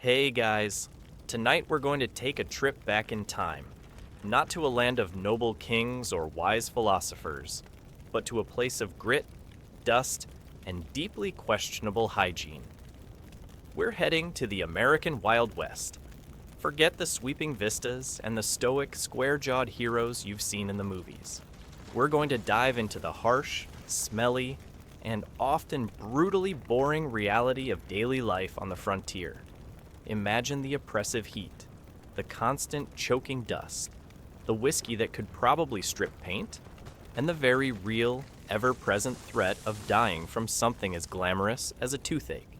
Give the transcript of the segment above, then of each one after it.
Hey guys, tonight we're going to take a trip back in time, not to a land of noble kings or wise philosophers, but to a place of grit, dust, and deeply questionable hygiene. We're heading to the American Wild West. Forget the sweeping vistas and the stoic, square-jawed heroes you've seen in the movies. We're going to dive into the harsh, smelly, and often brutally boring reality of daily life on the frontier. Imagine the oppressive heat, the constant choking dust, the whiskey that could probably strip paint, and the very real, ever-present threat of dying from something as glamorous as a toothache.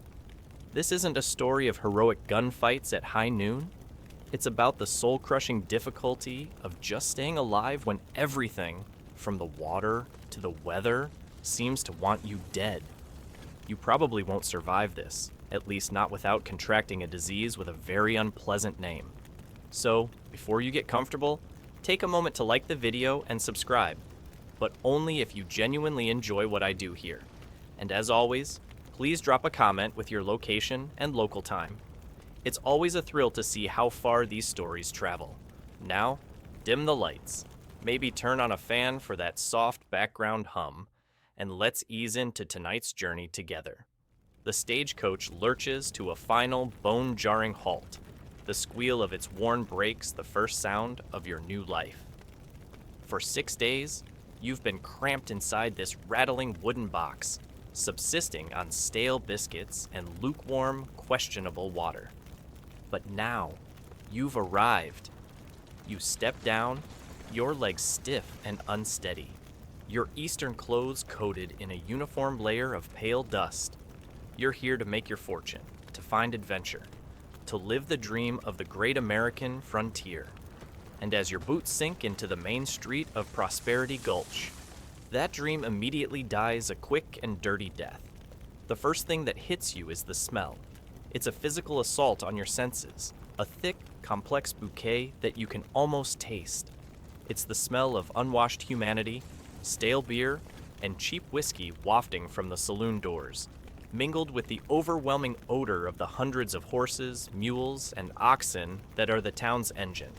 This isn't a story of heroic gunfights at high noon. It's about the soul-crushing difficulty of just staying alive when everything, from the water to the weather, seems to want you dead. You probably won't survive this, at least not without contracting a disease with a very unpleasant name. So, before you get comfortable, take a moment to like the video and subscribe, but only if you genuinely enjoy what I do here. And as always, please drop a comment with your location and local time. It's always a thrill to see how far these stories travel. Now, dim the lights, maybe turn on a fan for that soft background hum, and let's ease into tonight's journey together. The stagecoach lurches to a final bone-jarring halt, the squeal of its worn brakes the first sound of your new life. For 6 days, you've been cramped inside this rattling wooden box, subsisting on stale biscuits and lukewarm, questionable water. But now, you've arrived. You step down, your legs stiff and unsteady, your Eastern clothes coated in a uniform layer of pale dust. You're here to make your fortune, to find adventure, to live the dream of the great American frontier. And as your boots sink into the main street of Prosperity Gulch, that dream immediately dies a quick and dirty death. The first thing that hits you is the smell. It's a physical assault on your senses, a thick, complex bouquet that you can almost taste. It's the smell of unwashed humanity, stale beer, and cheap whiskey wafting from the saloon doors, mingled with the overwhelming odor of the hundreds of horses, mules, and oxen that are the town's engine,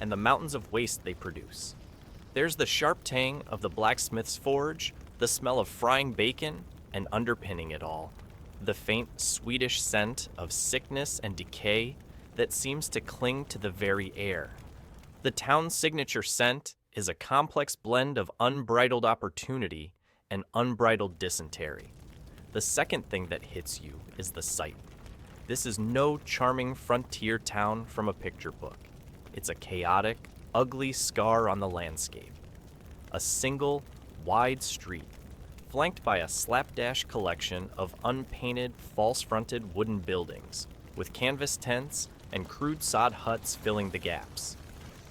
and the mountains of waste they produce. There's the sharp tang of the blacksmith's forge, the smell of frying bacon, and underpinning it all, the faint Swedish scent of sickness and decay that seems to cling to the very air. The town's signature scent is a complex blend of unbridled opportunity and unbridled dysentery. The second thing that hits you is the sight. This is no charming frontier town from a picture book. It's a chaotic, ugly scar on the landscape. A single, wide street, flanked by a slapdash collection of unpainted, false-fronted wooden buildings, with canvas tents and crude sod huts filling the gaps.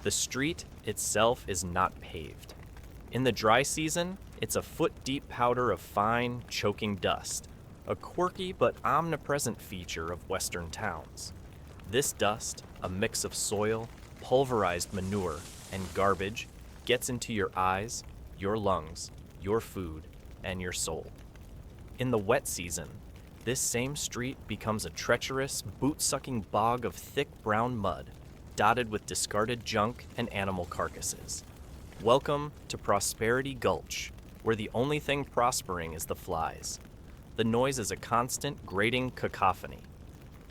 The street itself is not paved. In the dry season, it's a foot-deep powder of fine, choking dust, a quirky but omnipresent feature of western towns. This dust, a mix of soil, pulverized manure, and garbage, gets into your eyes, your lungs, your food, and your soul. In the wet season, this same street becomes a treacherous, boot-sucking bog of thick brown mud, dotted with discarded junk and animal carcasses. Welcome to Prosperity Gulch, where the only thing prospering is the flies. The noise is a constant, grating cacophony.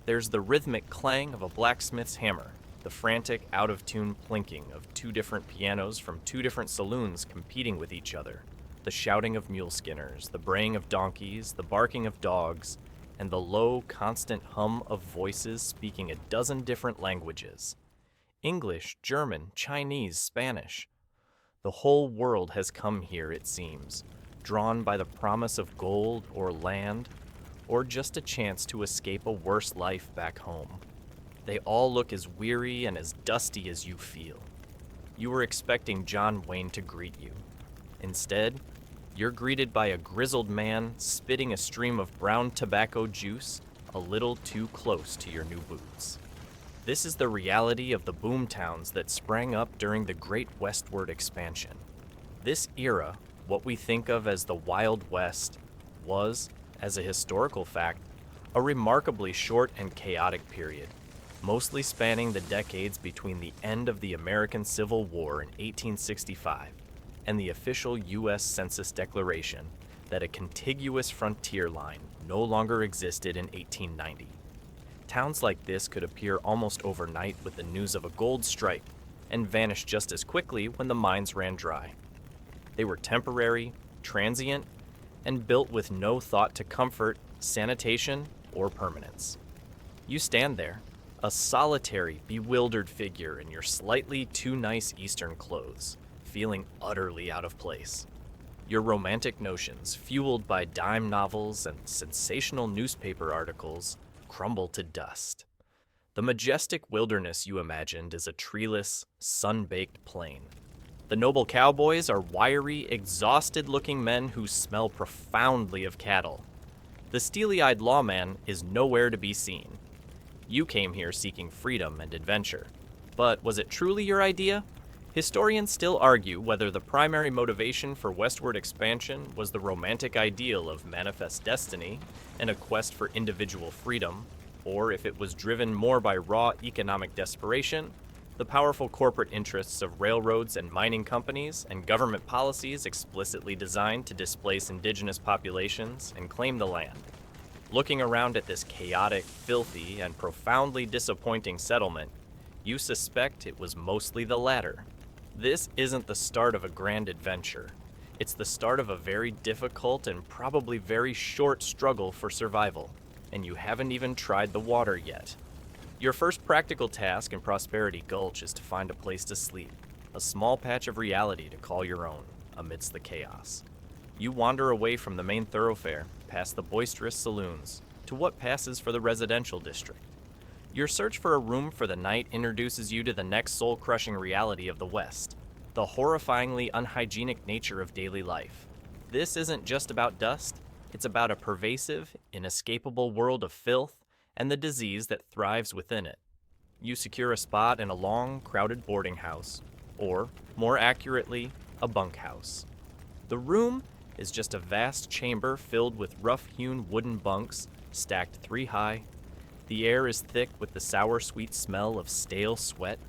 There's the rhythmic clang of a blacksmith's hammer, the frantic, out-of-tune plinking of 2 different pianos from 2 different saloons competing with each other, the shouting of mule skinners, the braying of donkeys, the barking of dogs, and the low, constant hum of voices speaking a dozen different languages. English, German, Chinese, Spanish. The whole world has come here, it seems, drawn by the promise of gold or land, or just a chance to escape a worse life back home. They all look as weary and as dusty as you feel. You were expecting John Wayne to greet you. Instead, you're greeted by a grizzled man spitting a stream of brown tobacco juice a little too close to your new boots. This is the reality of the boomtowns that sprang up during the Great Westward expansion. This era, what we think of as the Wild West, was, as a historical fact, a remarkably short and chaotic period, mostly spanning the decades between the end of the American Civil War in 1865 and the official U.S. Census declaration that a contiguous frontier line no longer existed in 1890. Towns like this could appear almost overnight with the news of a gold strike and vanish just as quickly when the mines ran dry. They were temporary, transient, and built with no thought to comfort, sanitation, or permanence. You stand there, a solitary, bewildered figure in your slightly too nice Eastern clothes, feeling utterly out of place. Your romantic notions, fueled by dime novels and sensational newspaper articles, crumble to dust. The majestic wilderness you imagined is a treeless, sun-baked plain. The noble cowboys are wiry, exhausted-looking men who smell profoundly of cattle. The steely-eyed lawman is nowhere to be seen. You came here seeking freedom and adventure. But was it truly your idea? Historians still argue whether the primary motivation for westward expansion was the romantic ideal of manifest destiny and a quest for individual freedom, or if it was driven more by raw economic desperation, the powerful corporate interests of railroads and mining companies, and government policies explicitly designed to displace indigenous populations and claim the land. Looking around at this chaotic, filthy, and profoundly disappointing settlement, you suspect it was mostly the latter. This isn't the start of a grand adventure. It's the start of a very difficult and probably very short struggle for survival, and you haven't even tried the water yet. Your first practical task in Prosperity Gulch is to find a place to sleep, a small patch of reality to call your own amidst the chaos. You wander away from the main thoroughfare, past the boisterous saloons, to what passes for the residential district. Your search for a room for the night introduces you to the next soul-crushing reality of the West, the horrifyingly unhygienic nature of daily life. This isn't just about dust, it's about a pervasive, inescapable world of filth and the disease that thrives within it. You secure a spot in a long, crowded boarding house, or, more accurately, a bunkhouse. The room is just a vast chamber filled with rough-hewn wooden bunks, stacked 3 high. The air is thick with the sour-sweet smell of stale sweat,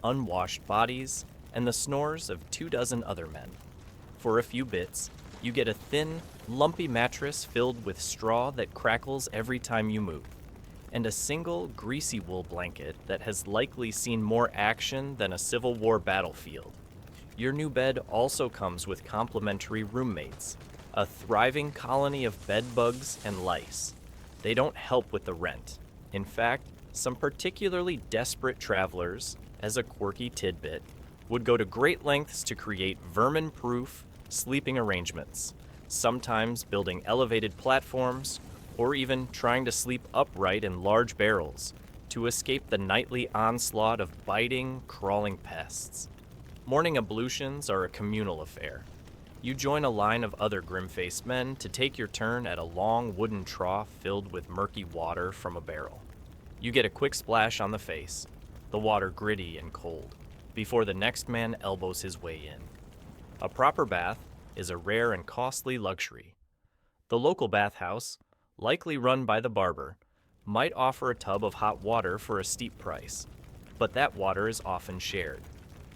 unwashed bodies, and the snores of 24 other men. For a few bits, you get a thin, lumpy mattress filled with straw that crackles every time you move, and a single greasy wool blanket that has likely seen more action than a Civil War battlefield. Your new bed also comes with complimentary roommates, a thriving colony of bed bugs and lice. They don't help with the rent. In fact, some particularly desperate travelers, as a quirky tidbit, would go to great lengths to create vermin-proof sleeping arrangements, sometimes building elevated platforms, or even trying to sleep upright in large barrels to escape the nightly onslaught of biting, crawling pests. Morning ablutions are a communal affair. You join a line of other grim-faced men to take your turn at a long wooden trough filled with murky water from a barrel. You get a quick splash on the face, the water gritty and cold, before the next man elbows his way in. A proper bath is a rare and costly luxury. The local bathhouse, likely run by the barber, might offer a tub of hot water for a steep price, but that water is often shared.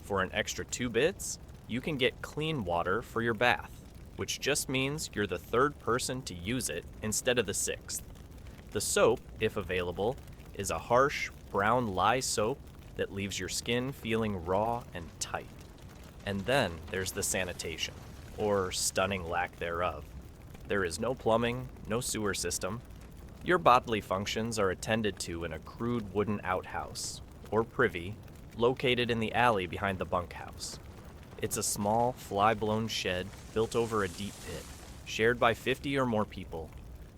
For an extra 2 bits, you can get clean water for your bath, which just means you're the 3rd person to use it instead of the 6th. The soap, if available, is a harsh, brown lye soap that leaves your skin feeling raw and tight. And then there's the sanitation, or stunning lack thereof. There is no plumbing, no sewer system. Your bodily functions are attended to in a crude wooden outhouse, or privy, located in the alley behind the bunkhouse. It's a small, fly-blown shed built over a deep pit, shared by 50 or more people.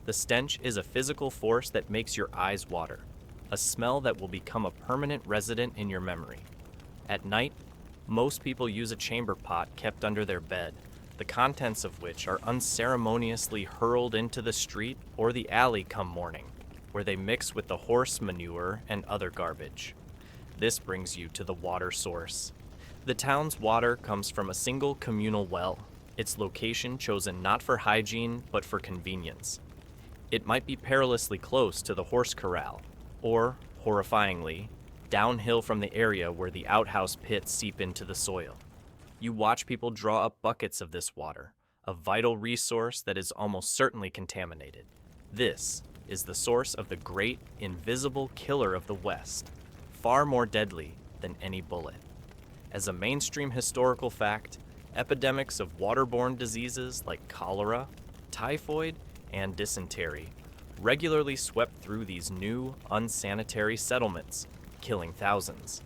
The stench is a physical force that makes your eyes water, a smell that will become a permanent resident in your memory. At night, most people use a chamber pot kept under their bed, the contents of which are unceremoniously hurled into the street or the alley come morning, where they mix with the horse manure and other garbage. This brings you to the water source. The town's water comes from a single communal well, its location chosen not for hygiene but for convenience. It might be perilously close to the horse corral, or horrifyingly, downhill from the area where the outhouse pits seep into the soil. You watch people draw up buckets of this water, a vital resource that is almost certainly contaminated. This is the source of the great, invisible killer of the West, far more deadly than any bullet. As a mainstream historical fact, epidemics of waterborne diseases like cholera, typhoid, and dysentery regularly swept through these new, unsanitary settlements, killing thousands.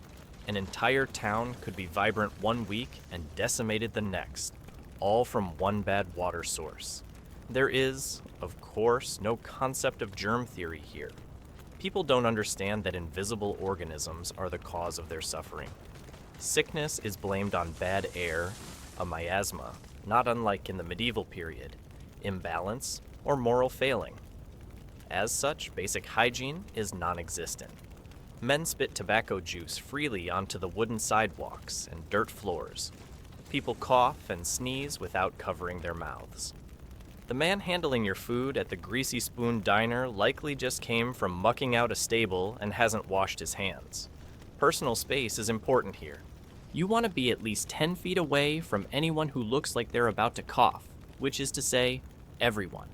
An entire town could be vibrant one week and decimated the next, all from one bad water source. There is, of course, no concept of germ theory here. People don't understand that invisible organisms are the cause of their suffering. Sickness is blamed on bad air, a miasma, not unlike in the medieval period, imbalance, or moral failing. As such, basic hygiene is non-existent. Men spit tobacco juice freely onto the wooden sidewalks and dirt floors. People cough and sneeze without covering their mouths. The man handling your food at the Greasy Spoon Diner likely just came from mucking out a stable and hasn't washed his hands. Personal space is important here. You want to be at least 10 feet away from anyone who looks like they're about to cough, which is to say, everyone.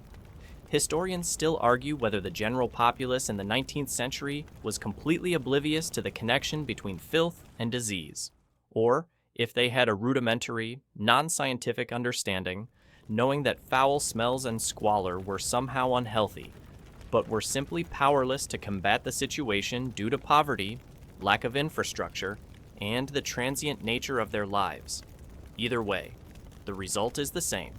Historians still argue whether the general populace in the 19th century was completely oblivious to the connection between filth and disease, or if they had a rudimentary, non-scientific understanding, knowing that foul smells and squalor were somehow unhealthy, but were simply powerless to combat the situation due to poverty, lack of infrastructure, and the transient nature of their lives. Either way, the result is the same: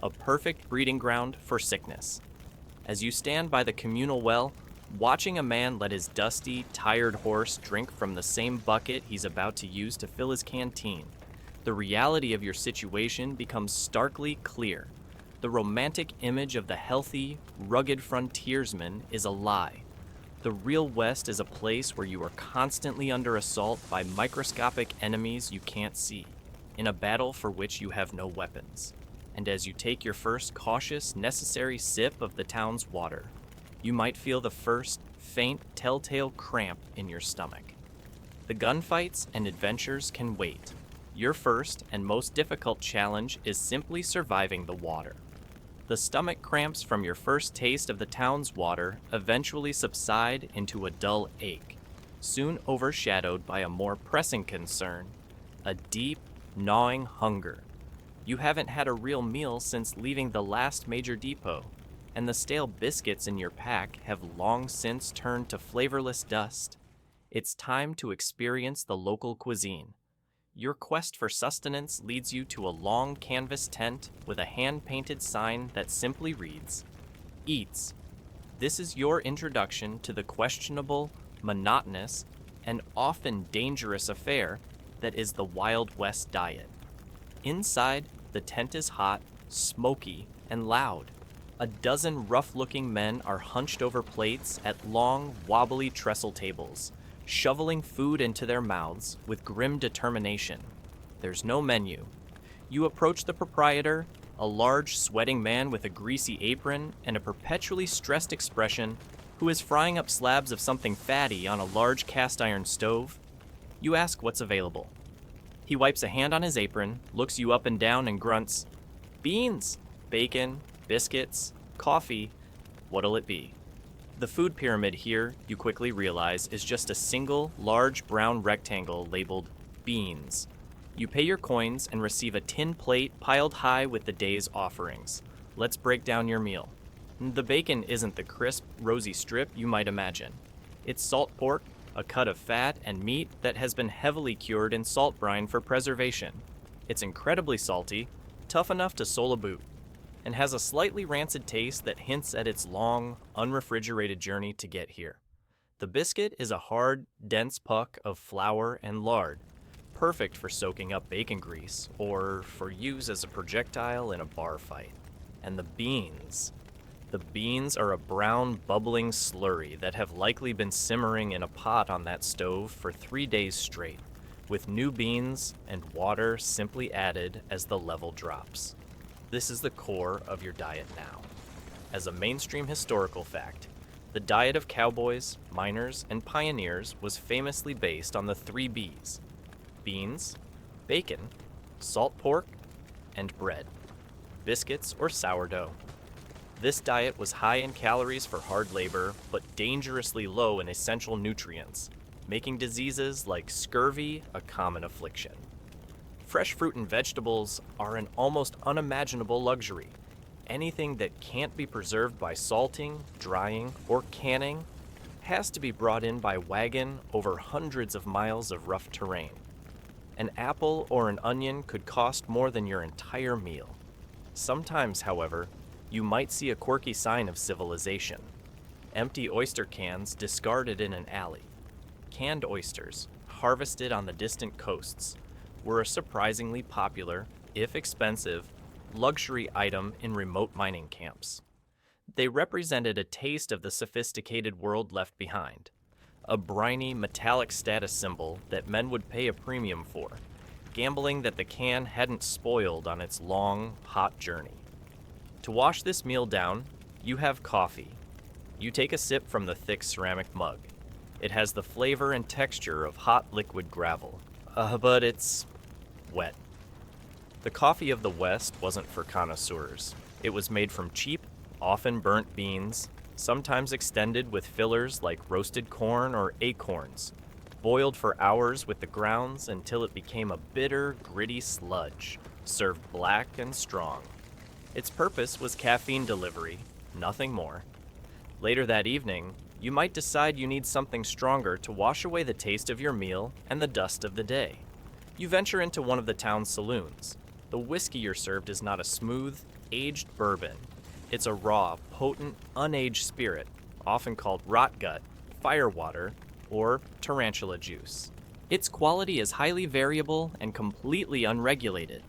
a perfect breeding ground for sickness. As you stand by the communal well, watching a man let his dusty, tired horse drink from the same bucket he's about to use to fill his canteen, the reality of your situation becomes starkly clear. The romantic image of the healthy, rugged frontiersman is a lie. The real West is a place where you are constantly under assault by microscopic enemies you can't see, in a battle for which you have no weapons. And as you take your first cautious, necessary sip of the town's water, you might feel the first, faint, telltale cramp in your stomach. The gunfights and adventures can wait. Your first and most difficult challenge is simply surviving the water. The stomach cramps from your first taste of the town's water eventually subside into a dull ache, soon overshadowed by a more pressing concern, a deep, gnawing hunger. You haven't had a real meal since leaving the last major depot, and the stale biscuits in your pack have long since turned to flavorless dust. It's time to experience the local cuisine. Your quest for sustenance leads you to a long canvas tent with a hand-painted sign that simply reads, "Eats." This is your introduction to the questionable, monotonous, and often dangerous affair that is the Wild West diet. Inside, the tent is hot, smoky, and loud. A dozen rough-looking men are hunched over plates at long, wobbly trestle tables, shoveling food into their mouths with grim determination. There's no menu. You approach the proprietor, a large, sweating man with a greasy apron and a perpetually stressed expression, who is frying up slabs of something fatty on a large cast-iron stove. You ask what's available. He wipes a hand on his apron, looks you up and down, and grunts, "Beans, bacon, biscuits, coffee, what'll it be?" The food pyramid here, you quickly realize, is just a single, large brown rectangle labeled beans. You pay your coins and receive a tin plate piled high with the day's offerings. Let's break down your meal. The bacon isn't the crisp, rosy strip you might imagine. It's salt pork, a cut of fat and meat that has been heavily cured in salt brine for preservation. It's incredibly salty, tough enough to sole a boot, and has a slightly rancid taste that hints at its long, unrefrigerated journey to get here. The biscuit is a hard, dense puck of flour and lard, perfect for soaking up bacon grease or for use as a projectile in a bar fight. And the beans. The beans are a brown, bubbling slurry that have likely been simmering in a pot on that stove for 3 days straight, with new beans and water simply added as the level drops. This is the core of your diet now. As a mainstream historical fact, The diet of cowboys, miners, and pioneers was famously based on the 3 B's: beans, bacon, salt pork, and bread, biscuits or sourdough. This diet was high in calories for hard labor, but dangerously low in essential nutrients, making diseases like scurvy a common affliction. Fresh fruit and vegetables are an almost unimaginable luxury. Anything that can't be preserved by salting, drying, or canning has to be brought in by wagon over hundreds of miles of rough terrain. An apple or an onion could cost more than your entire meal. Sometimes, however, you might see a quirky sign of civilization. Empty oyster cans discarded in an alley. Canned oysters, harvested on the distant coasts, were a surprisingly popular, if expensive, luxury item in remote mining camps. They represented a taste of the sophisticated world left behind, a briny, metallic status symbol that men would pay a premium for, gambling that the can hadn't spoiled on its long, hot journey. To wash this meal down, you have coffee. You take a sip from the thick ceramic mug. It has the flavor and texture of hot liquid gravel, but it's wet. The coffee of the West wasn't for connoisseurs. It was made from cheap, often burnt beans, sometimes extended with fillers like roasted corn or acorns, boiled for hours with the grounds until it became a bitter, gritty sludge, served black and strong. Its purpose was caffeine delivery, nothing more. Later that evening, you might decide you need something stronger to wash away the taste of your meal and the dust of the day. You venture into one of the town's saloons. The whiskey you're served is not a smooth, aged bourbon. It's a raw, potent, unaged spirit, often called rot gut, firewater, or tarantula juice. Its quality is highly variable and completely unregulated.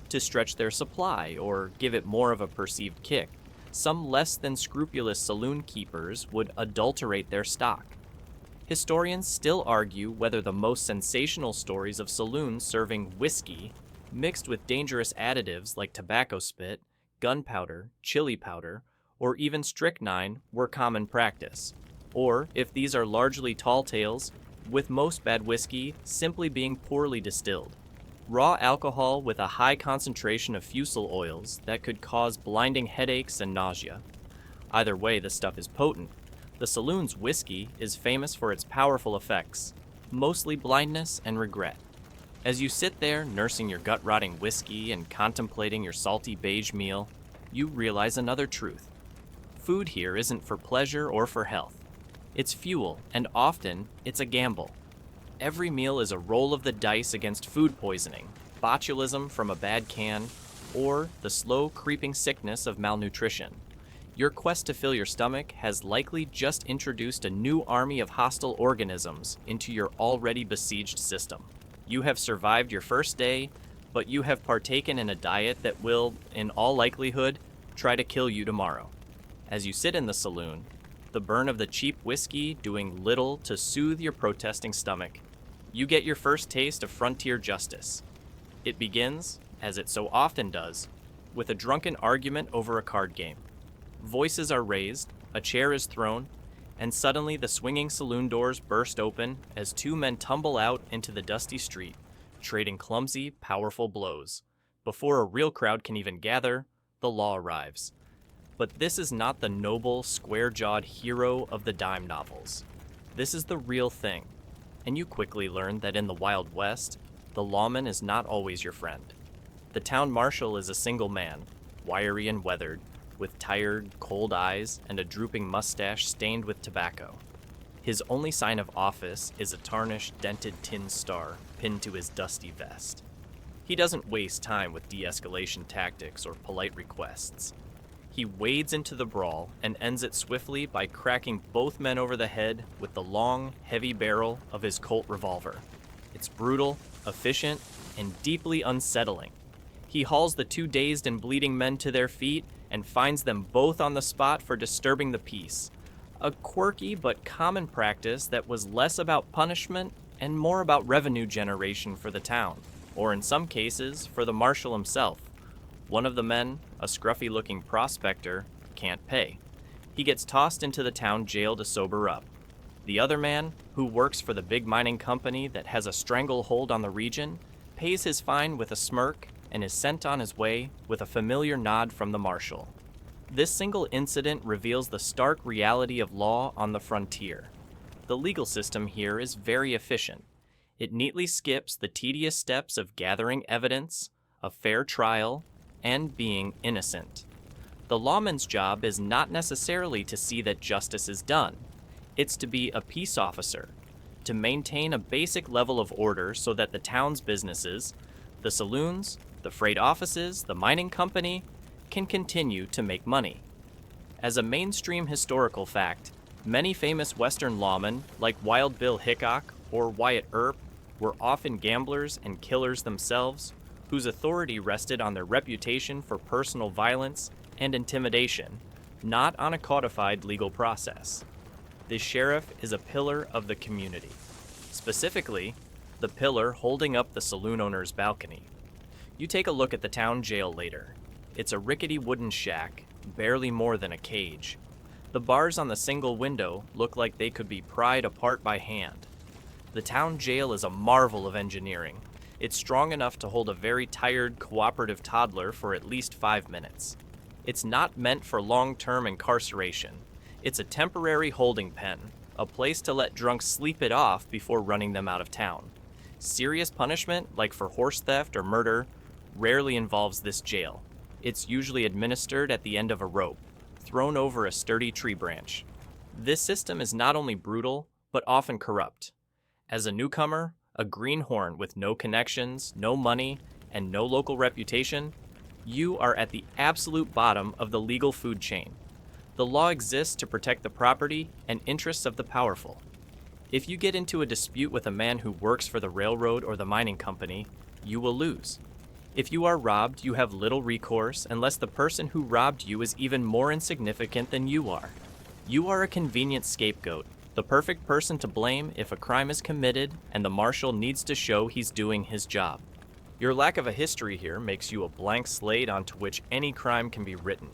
To stretch their supply or give it more of a perceived kick, some less than scrupulous saloon keepers would adulterate their stock. Historians still argue whether the most sensational stories of saloons serving whiskey mixed with dangerous additives like tobacco spit, gunpowder, chili powder, or even strychnine were common practice, or if these are largely tall tales, with most bad whiskey simply being poorly distilled. Raw alcohol with a high concentration of fusel oils that could cause blinding headaches and nausea. Either way, the stuff is potent. The saloon's whiskey is famous for its powerful effects, mostly blindness and regret. As you sit there nursing your gut-rotting whiskey and contemplating your salty beige meal, you realize another truth. Food here isn't for pleasure or for health. It's fuel, and often it's a gamble. Every meal is a roll of the dice against food poisoning, botulism from a bad can, or the slow creeping sickness of malnutrition. Your quest to fill your stomach has likely just introduced a new army of hostile organisms into your already besieged system. You have survived your first day, but you have partaken in a diet that will, in all likelihood, try to kill you tomorrow. As you sit in the saloon, the burn of the cheap whiskey doing little to soothe your protesting stomach, you get your first taste of frontier justice. It begins, as it so often does, with a drunken argument over a card game. Voices are raised, a chair is thrown, and suddenly the swinging saloon doors burst open as 2 men tumble out into the dusty street, trading clumsy, powerful blows. Before a real crowd can even gather, the law arrives. But this is not the noble, square-jawed hero of the dime novels. This is the real thing, and you quickly learn that in the Wild West, the lawman is not always your friend. The town marshal is a single man, wiry and weathered, with tired, cold eyes and a drooping mustache stained with tobacco. His only sign of office is a tarnished, dented tin star pinned to his dusty vest. He doesn't waste time with de-escalation tactics or polite requests. He wades into the brawl and ends it swiftly by cracking both men over the head with the long, heavy barrel of his Colt revolver. It's brutal, efficient, and deeply unsettling. He hauls the 2 dazed and bleeding men to their feet and finds them both on the spot for disturbing the peace. A quirky but common practice that was less about punishment and more about revenue generation for the town, or in some cases, for the marshal himself. One of the men, a scruffy-looking prospector, can't pay. He gets tossed into the town jail to sober up. The other man, who works for the big mining company that has a stranglehold on the region, pays his fine with a smirk and is sent on his way with a familiar nod from the marshal. This single incident reveals the stark reality of law on the frontier. The legal system here is very efficient. It neatly skips the tedious steps of gathering evidence, a fair trial, and being innocent. The lawman's job is not necessarily to see that justice is done. It's to be a peace officer, to maintain a basic level of order so that the town's businesses, the saloons, the freight offices, the mining company, can continue to make money. As a mainstream historical fact, many famous Western lawmen, like Wild Bill Hickok or Wyatt Earp, were often gamblers and killers themselves, whose authority rested on their reputation for personal violence and intimidation, not on a codified legal process. The sheriff is a pillar of the community. Specifically, the pillar holding up the saloon owner's balcony. You take a look at the town jail later. It's a rickety wooden shack, barely more than a cage. The bars on the single window look like they could be pried apart by hand. The town jail is a marvel of engineering. It's strong enough to hold a very tired, cooperative toddler for at least 5 minutes. It's not meant for long-term incarceration. It's a temporary holding pen, a place to let drunks sleep it off before running them out of town. Serious punishment, like for horse theft or murder, rarely involves this jail. It's usually administered at the end of a rope, thrown over a sturdy tree branch. This system is not only brutal, but often corrupt. As a newcomer, a greenhorn with no connections, no money, and no local reputation, you are at the absolute bottom of the legal food chain. The law exists to protect the property and interests of the powerful. If you get into a dispute with a man who works for the railroad or the mining company, you will lose. If you are robbed, you have little recourse unless the person who robbed you is even more insignificant than you are. You are a convenient scapegoat, the perfect person to blame if a crime is committed and the marshal needs to show he's doing his job. Your lack of a history here makes you a blank slate onto which any crime can be written.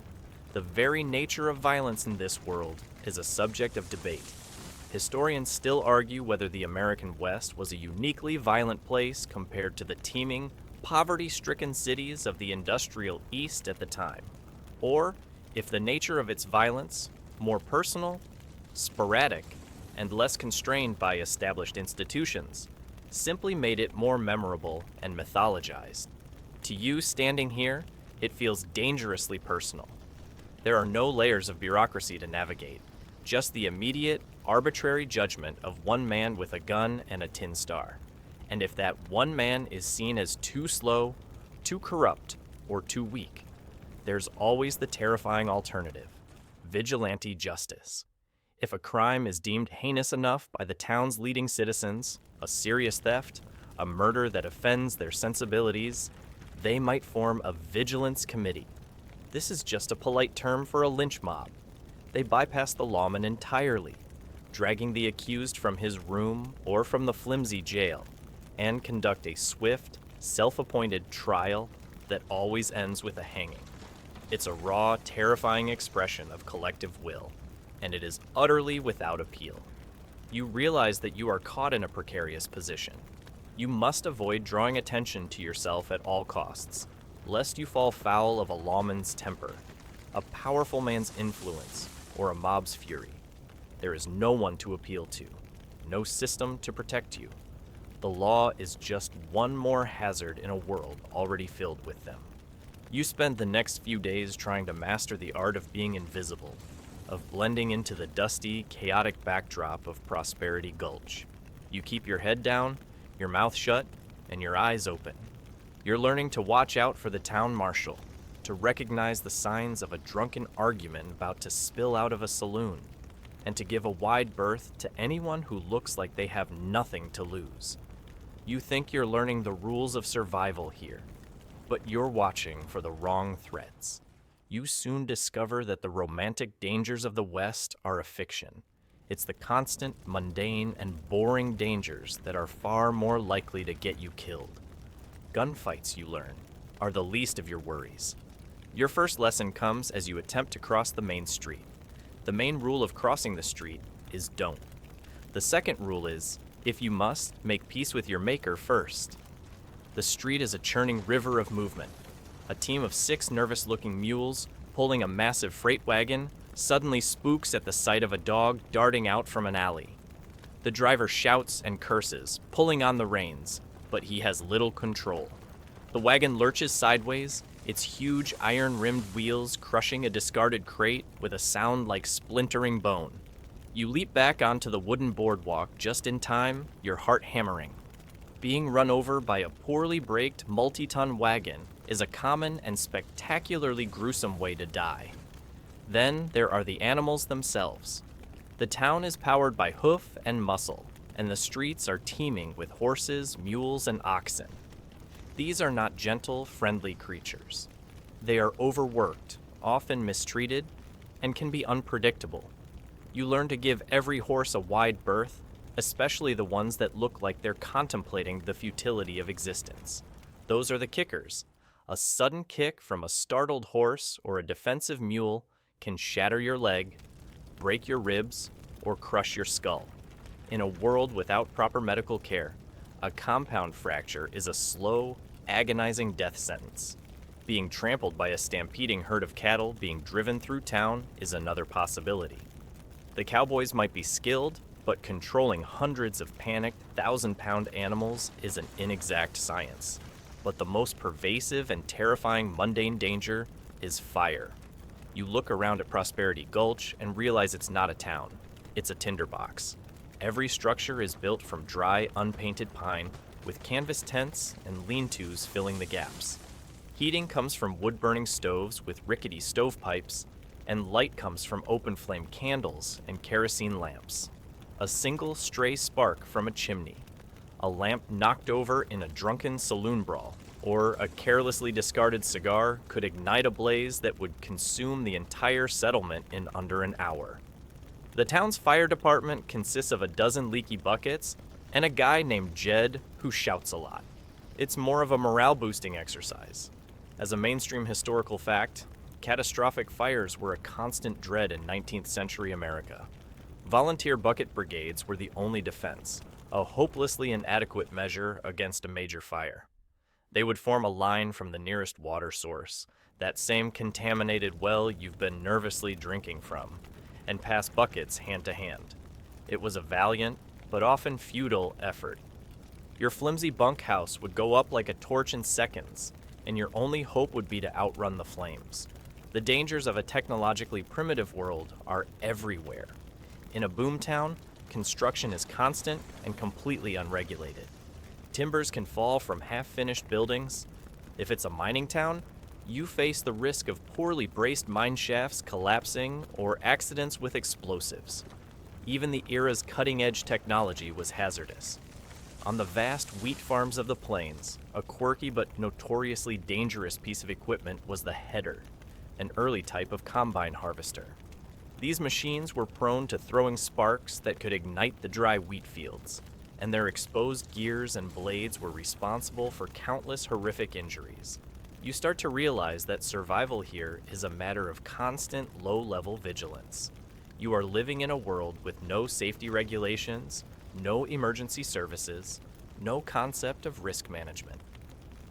The very nature of violence in this world is a subject of debate. Historians still argue whether the American West was a uniquely violent place compared to the teeming, poverty-stricken cities of the industrial East at the time, or if the nature of its violence, more personal, sporadic, and less constrained by established institutions, simply made it more memorable and mythologized. To you standing here, it feels dangerously personal. There are no layers of bureaucracy to navigate, just the immediate, arbitrary judgment of one man with a gun and a tin star. And if that one man is seen as too slow, too corrupt, or too weak, there's always the terrifying alternative: vigilante justice. If a crime is deemed heinous enough by the town's leading citizens, a serious theft, a murder that offends their sensibilities, they might form a vigilance committee. This is just a polite term for a lynch mob. They bypass the lawman entirely, dragging the accused from his room or from the flimsy jail, and conduct a swift, self-appointed trial that always ends with a hanging. It's a raw, terrifying expression of collective will, and it is utterly without appeal. You realize that you are caught in a precarious position. You must avoid drawing attention to yourself at all costs, lest you fall foul of a lawman's temper, a powerful man's influence, or a mob's fury. There is no one to appeal to, no system to protect you. The law is just one more hazard in a world already filled with them. You spend the next few days trying to master the art of being invisible, of blending into the dusty, chaotic backdrop of Prosperity Gulch. You keep your head down, your mouth shut, and your eyes open. You're learning to watch out for the town marshal, to recognize the signs of a drunken argument about to spill out of a saloon, and to give a wide berth to anyone who looks like they have nothing to lose. You think you're learning the rules of survival here, but you're watching for the wrong threats. You soon discover that the romantic dangers of the West are a fiction. It's the constant, mundane, and boring dangers that are far more likely to get you killed. Gunfights, you learn, are the least of your worries. Your first lesson comes as you attempt to cross the main street. The main rule of crossing the street is don't. The second rule is, if you must, make peace with your maker first. The street is a churning river of movement. A team of 6 nervous-looking mules pulling a massive freight wagon suddenly spooks at the sight of a dog darting out from an alley. The driver shouts and curses, pulling on the reins, but he has little control. The wagon lurches sideways, its huge iron-rimmed wheels crushing a discarded crate with a sound like splintering bone. You leap back onto the wooden boardwalk just in time, your heart hammering. Being run over by a poorly braked multi-ton wagon is a common and spectacularly gruesome way to die. Then there are the animals themselves. The town is powered by hoof and muscle, and the streets are teeming with horses, mules, and oxen. These are not gentle, friendly creatures. They are overworked, often mistreated, and can be unpredictable. You learn to give every horse a wide berth, especially the ones that look like they're contemplating the futility of existence. Those are the kickers. A sudden kick from a startled horse or a defensive mule can shatter your leg, break your ribs, or crush your skull. In a world without proper medical care, a compound fracture is a slow, agonizing death sentence. Being trampled by a stampeding herd of cattle being driven through town is another possibility. The cowboys might be skilled, but controlling hundreds of panicked, 1,000-pound animals is an inexact science. But the most pervasive and terrifying mundane danger is fire. You look around at Prosperity Gulch and realize it's not a town. It's a tinderbox. Every structure is built from dry, unpainted pine, with canvas tents and lean-tos filling the gaps. Heating comes from wood-burning stoves with rickety stovepipes, and light comes from open-flame candles and kerosene lamps. A single stray spark from a chimney, a lamp knocked over in a drunken saloon brawl, or a carelessly discarded cigar could ignite a blaze that would consume the entire settlement in under an hour. The town's fire department consists of a dozen leaky buckets and a guy named Jed who shouts a lot. It's more of a morale-boosting exercise. As a mainstream historical fact, catastrophic fires were a constant dread in 19th century America. Volunteer bucket brigades were the only defense, a hopelessly inadequate measure against a major fire. They would form a line from the nearest water source, that same contaminated well you've been nervously drinking from, and pass buckets hand to hand. It was a valiant, but often futile effort. Your flimsy bunkhouse would go up like a torch in seconds, and your only hope would be to outrun the flames. The dangers of a technologically primitive world are everywhere. In a boomtown, construction is constant and completely unregulated. Timbers can fall from half-finished buildings. If it's a mining town, you face the risk of poorly braced mine shafts collapsing or accidents with explosives. Even the era's cutting-edge technology was hazardous. On the vast wheat farms of the plains, a quirky but notoriously dangerous piece of equipment was the header, an early type of combine harvester. These machines were prone to throwing sparks that could ignite the dry wheat fields, and their exposed gears and blades were responsible for countless horrific injuries. You start to realize that survival here is a matter of constant low-level vigilance. You are living in a world with no safety regulations, no emergency services, no concept of risk management.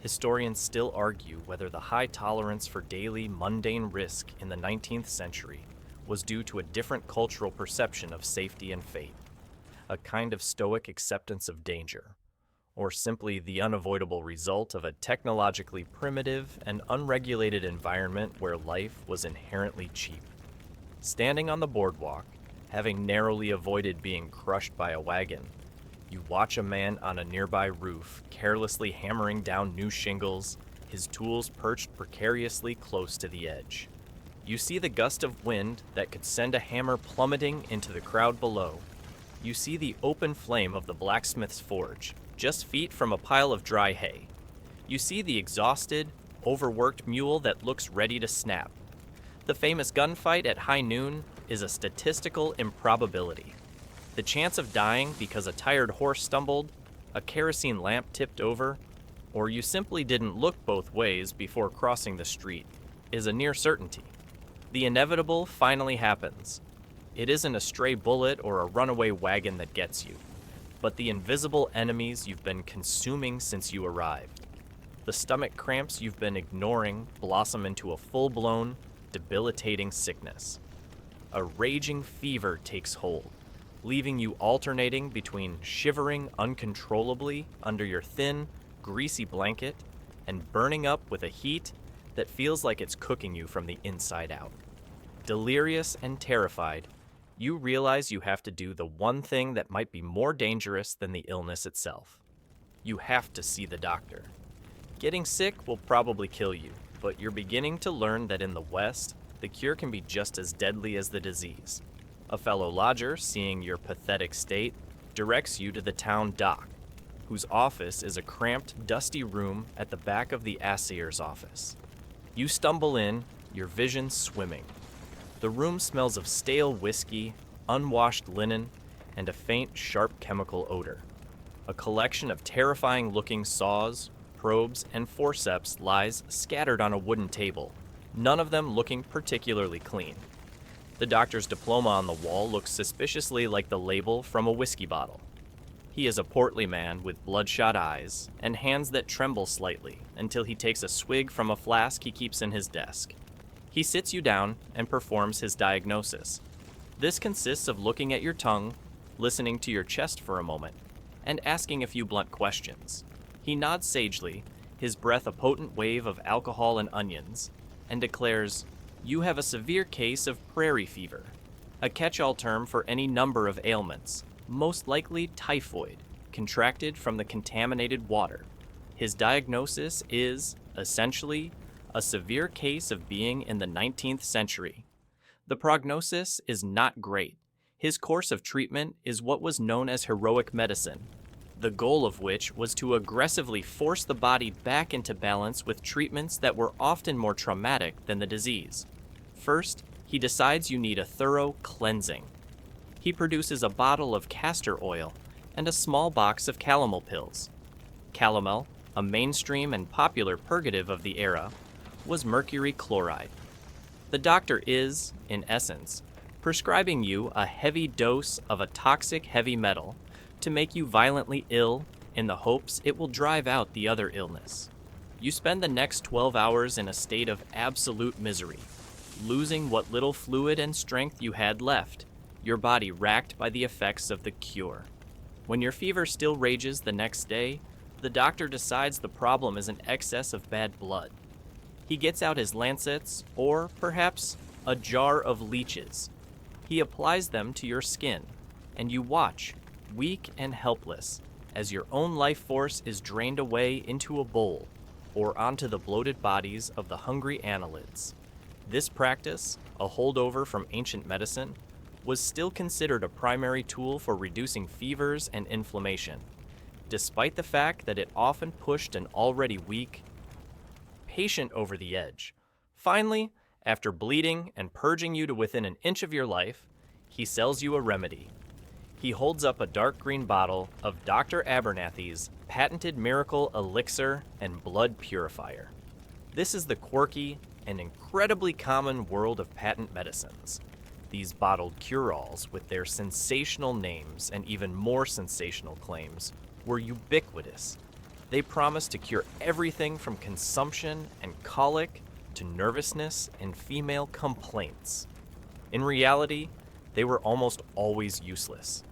Historians still argue whether the high tolerance for daily, mundane risk in the 19th century was due to a different cultural perception of safety and fate, a kind of stoic acceptance of danger, or simply the unavoidable result of a technologically primitive and unregulated environment where life was inherently cheap. Standing on the boardwalk, having narrowly avoided being crushed by a wagon, you watch a man on a nearby roof carelessly hammering down new shingles, his tools perched precariously close to the edge. You see the gust of wind that could send a hammer plummeting into the crowd below. You see the open flame of the blacksmith's forge, just feet from a pile of dry hay. You see the exhausted, overworked mule that looks ready to snap. The famous gunfight at high noon is a statistical improbability. The chance of dying because a tired horse stumbled, a kerosene lamp tipped over, or you simply didn't look both ways before crossing the street is a near certainty. The inevitable finally happens. It isn't a stray bullet or a runaway wagon that gets you, but the invisible enemies you've been consuming since you arrived. The stomach cramps you've been ignoring blossom into a full-blown, debilitating sickness. A raging fever takes hold, leaving you alternating between shivering uncontrollably under your thin, greasy blanket and burning up with a heat that feels like it's cooking you from the inside out. Delirious and terrified, you realize you have to do the one thing that might be more dangerous than the illness itself. You have to see the doctor. Getting sick will probably kill you, but you're beginning to learn that in the West, the cure can be just as deadly as the disease. A fellow lodger, seeing your pathetic state, directs you to the town doc, whose office is a cramped, dusty room at the back of the assayer's office. You stumble in, your vision swimming. The room smells of stale whiskey, unwashed linen, and a faint, sharp chemical odor. A collection of terrifying-looking saws, probes, and forceps lies scattered on a wooden table, none of them looking particularly clean. The doctor's diploma on the wall looks suspiciously like the label from a whiskey bottle. He is a portly man with bloodshot eyes and hands that tremble slightly until he takes a swig from a flask he keeps in his desk. He sits you down and performs his diagnosis. This consists of looking at your tongue, listening to your chest for a moment, and asking a few blunt questions. He nods sagely, his breath a potent wave of alcohol and onions, and declares, "You have a severe case of prairie fever, a catch-all term for any number of ailments, most likely typhoid, contracted from the contaminated water. His diagnosis is, essentially, a severe case of being in the 19th century. The prognosis is not great. His course of treatment is what was known as heroic medicine, the goal of which was to aggressively force the body back into balance with treatments that were often more traumatic than the disease. First, he decides you need a thorough cleansing. He produces a bottle of castor oil and a small box of calomel pills. Calomel, a mainstream and popular purgative of the era, was mercury chloride. The doctor is, in essence, prescribing you a heavy dose of a toxic heavy metal to make you violently ill in the hopes it will drive out the other illness. You spend the next 12 hours in a state of absolute misery, losing what little fluid and strength you had left, your body racked by the effects of the cure. When your fever still rages the next day, the doctor decides the problem is an excess of bad blood. He gets out his lancets, or perhaps a jar of leeches. He applies them to your skin, and you watch, weak and helpless, as your own life force is drained away into a bowl, or onto the bloated bodies of the hungry annelids. This practice, a holdover from ancient medicine, was still considered a primary tool for reducing fevers and inflammation, despite the fact that it often pushed an already weak patient over the edge. Finally, after bleeding and purging you to within an inch of your life, he sells you a remedy. He holds up a dark green bottle of Dr. Abernathy's patented miracle elixir and blood purifier. This is the quirky and incredibly common world of patent medicines. These bottled cure-alls, with their sensational names and even more sensational claims, were ubiquitous. They promised to cure everything from consumption and colic to nervousness and female complaints. In reality, they were almost always useless,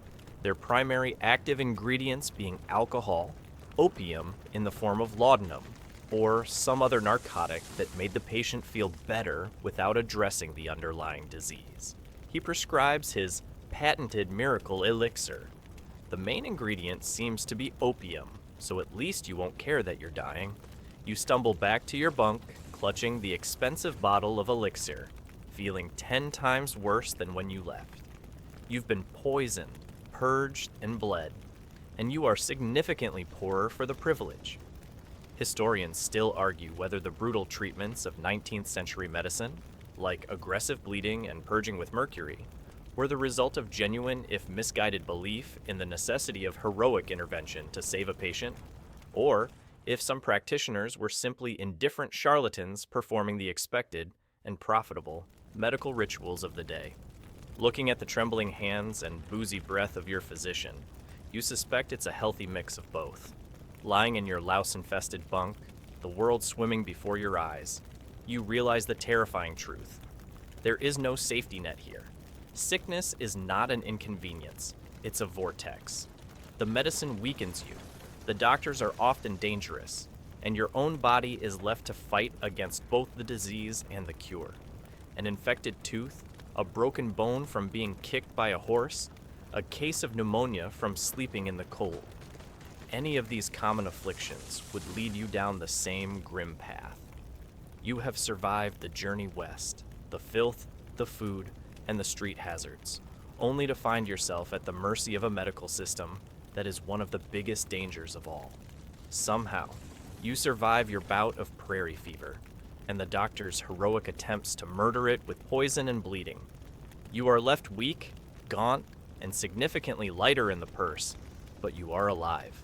their primary active ingredients being alcohol, opium in the form of laudanum, or some other narcotic that made the patient feel better without addressing the underlying disease. He prescribes his patented miracle elixir. The main ingredient seems to be opium, so at least you won't care that you're dying. You stumble back to your bunk, clutching the expensive bottle of elixir, feeling 10 times worse than when you left. You've been poisoned, purged, and bled, and you are significantly poorer for the privilege. Historians still argue whether the brutal treatments of 19th century medicine, like aggressive bleeding and purging with mercury, were the result of genuine, if misguided, belief in the necessity of heroic intervention to save a patient, or if some practitioners were simply indifferent charlatans performing the expected and profitable medical rituals of the day. Looking at the trembling hands and boozy breath of your physician, you suspect it's a healthy mix of both. Lying in your louse-infested bunk, the world swimming before your eyes, you realize the terrifying truth. There is no safety net here. Sickness is not an inconvenience, it's a vortex. The medicine weakens you, the doctors are often dangerous, and your own body is left to fight against both the disease and the cure. An infected tooth, a broken bone from being kicked by a horse, a case of pneumonia from sleeping in the cold. Any of these common afflictions would lead you down the same grim path. You have survived the journey west, the filth, the food, and the street hazards, only to find yourself at the mercy of a medical system that is one of the biggest dangers of all. Somehow, you survive your bout of prairie fever, and the doctor's heroic attempts to murder it with poison and bleeding. You are left weak, gaunt, and significantly lighter in the purse, but you are alive.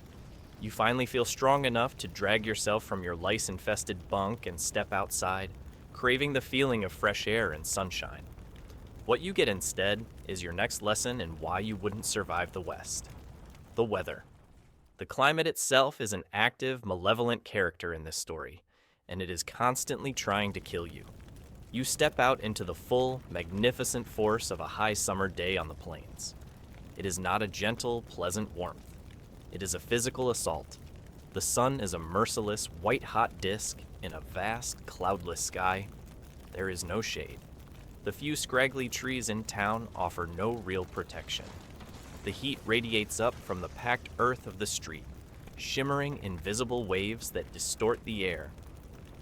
You finally feel strong enough to drag yourself from your lice-infested bunk and step outside, craving the feeling of fresh air and sunshine. What you get instead is your next lesson in why you wouldn't survive the West. The weather. The climate itself is an active, malevolent character in this story, and it is constantly trying to kill you. You step out into the full, magnificent force of a high summer day on the plains. It is not a gentle, pleasant warmth. It is a physical assault. The sun is a merciless, white-hot disk in a vast, cloudless sky. There is no shade. The few scraggly trees in town offer no real protection. The heat radiates up from the packed earth of the street, shimmering invisible waves that distort the air.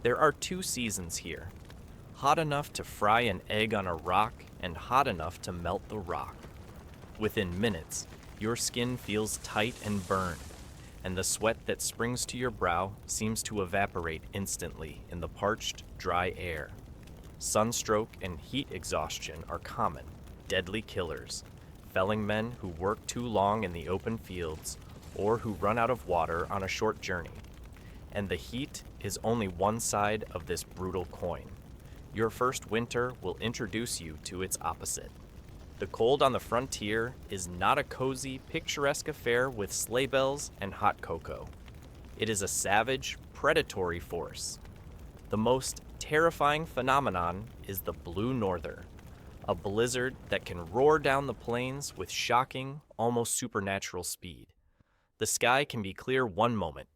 There are two seasons here, hot enough to fry an egg on a rock and hot enough to melt the rock. Within minutes, your skin feels tight and burned, and the sweat that springs to your brow seems to evaporate instantly in the parched, dry air. Sunstroke and heat exhaustion are common, deadly killers, felling men who work too long in the open fields or who run out of water on a short journey. And the heat is only one side of this brutal coin. Your first winter will introduce you to its opposite. The cold on the frontier is not a cozy, picturesque affair with sleigh bells and hot cocoa. It is a savage, predatory force. The most terrifying phenomenon is the Blue Norther, a blizzard that can roar down the plains with shocking, almost supernatural speed. The sky can be clear one moment,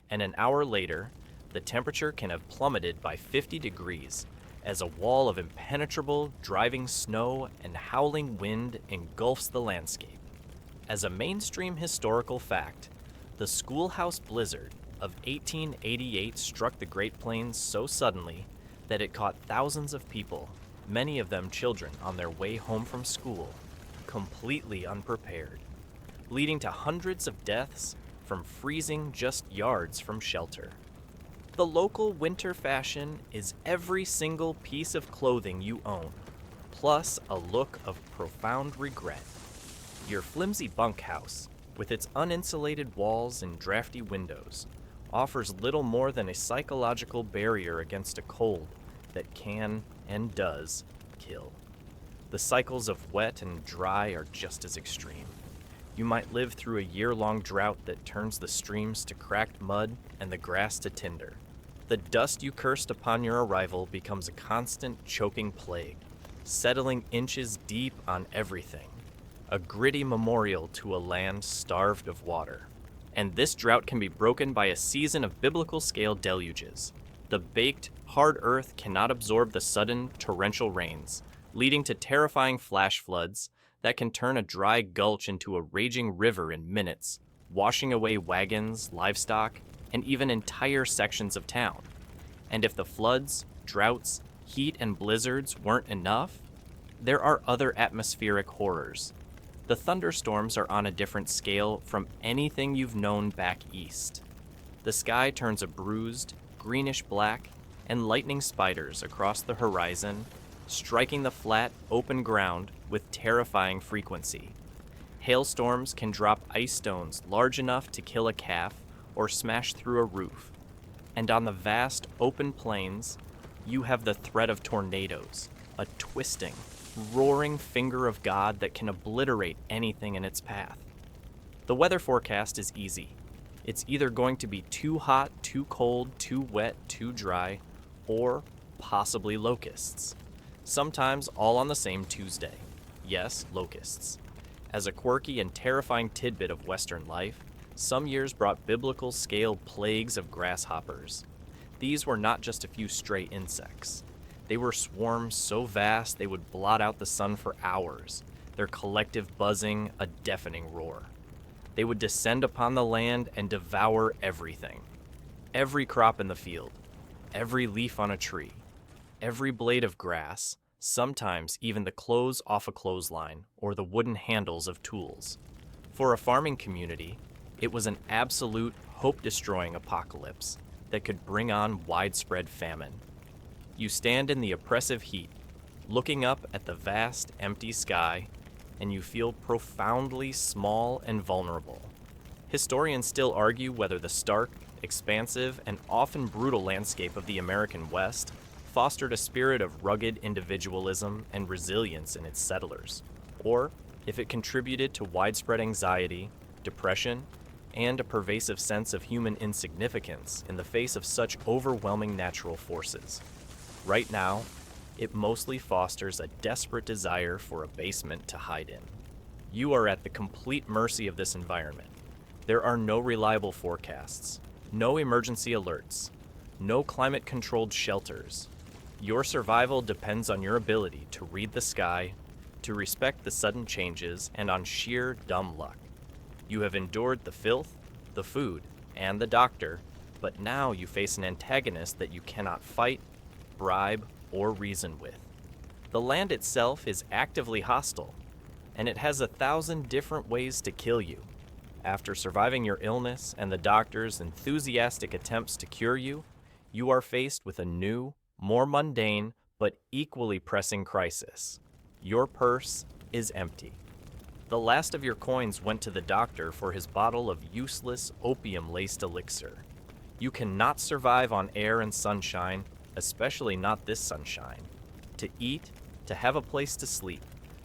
and an hour later, the temperature can have plummeted by 50 degrees as a wall of impenetrable, driving snow and howling wind engulfs the landscape. As a mainstream historical fact, the schoolhouse blizzard of 1888 struck the Great Plains so suddenly that it caught thousands of people, many of them children on their way home from school, completely unprepared, leading to hundreds of deaths from freezing just yards from shelter. The local winter fashion is every single piece of clothing you own, plus a look of profound regret. Your flimsy bunkhouse, with its uninsulated walls and drafty windows, offers little more than a psychological barrier against a cold that can, and does, kill. The cycles of wet and dry are just as extreme. You might live through a year-long drought that turns the streams to cracked mud and the grass to tinder. The dust you cursed upon your arrival becomes a constant, choking plague, settling inches deep on everything, a gritty memorial to a land starved of water. And this drought can be broken by a season of biblical-scale deluges. The baked, hard earth cannot absorb the sudden, torrential rains, leading to terrifying flash floods that can turn a dry gulch into a raging river in minutes, washing away wagons, livestock, and even entire sections of town. And if the floods, droughts, heat, and blizzards weren't enough, there are other atmospheric horrors. The thunderstorms are on a different scale from anything you've known back east. The sky turns a bruised, greenish-black, and lightning spiders across the horizon, striking the flat, open ground with terrifying frequency. Hailstorms can drop ice stones large enough to kill a calf or smash through a roof. And on the vast, open plains, you have the threat of tornadoes, a twisting, roaring finger of God that can obliterate anything in its path. The weather forecast is easy. It's either going to be too hot, too cold, too wet, too dry, or possibly locusts. Sometimes all on the same Tuesday. Yes, locusts. As a quirky and terrifying tidbit of Western life, some years brought biblical scale plagues of grasshoppers. These were not just a few stray insects. They were swarms so vast they would blot out the sun for hours, their collective buzzing a deafening roar. They would descend upon the land and devour everything. Every crop in the field, every leaf on a tree, every blade of grass, sometimes even the clothes off a clothesline or the wooden handles of tools. For a farming community, it was an absolute hope-destroying apocalypse that could bring on widespread famine. You stand in the oppressive heat, looking up at the vast, empty sky, and you feel profoundly small and vulnerable. Historians still argue whether the stark, expansive, and often brutal landscape of the American West fostered a spirit of rugged individualism and resilience in its settlers, or if it contributed to widespread anxiety, depression, and a pervasive sense of human insignificance in the face of such overwhelming natural forces. Right now, it mostly fosters a desperate desire for a basement to hide in. You are at the complete mercy of this environment. There are no reliable forecasts, no emergency alerts, no climate-controlled shelters. Your survival depends on your ability to read the sky, to respect the sudden changes, and on sheer dumb luck. You have endured the filth, the food, and the doctor, but now you face an antagonist that you cannot fight, bribe, or reason with. The land itself is actively hostile, and it has 1,000 different ways to kill you. After surviving your illness and the doctor's enthusiastic attempts to cure you, you are faced with a new, more mundane, but equally pressing crisis. Your purse is empty. The last of your coins went to the doctor for his bottle of useless, opium-laced elixir. You cannot survive on air and sunshine, especially not this sunshine. To eat, to have a place to sleep,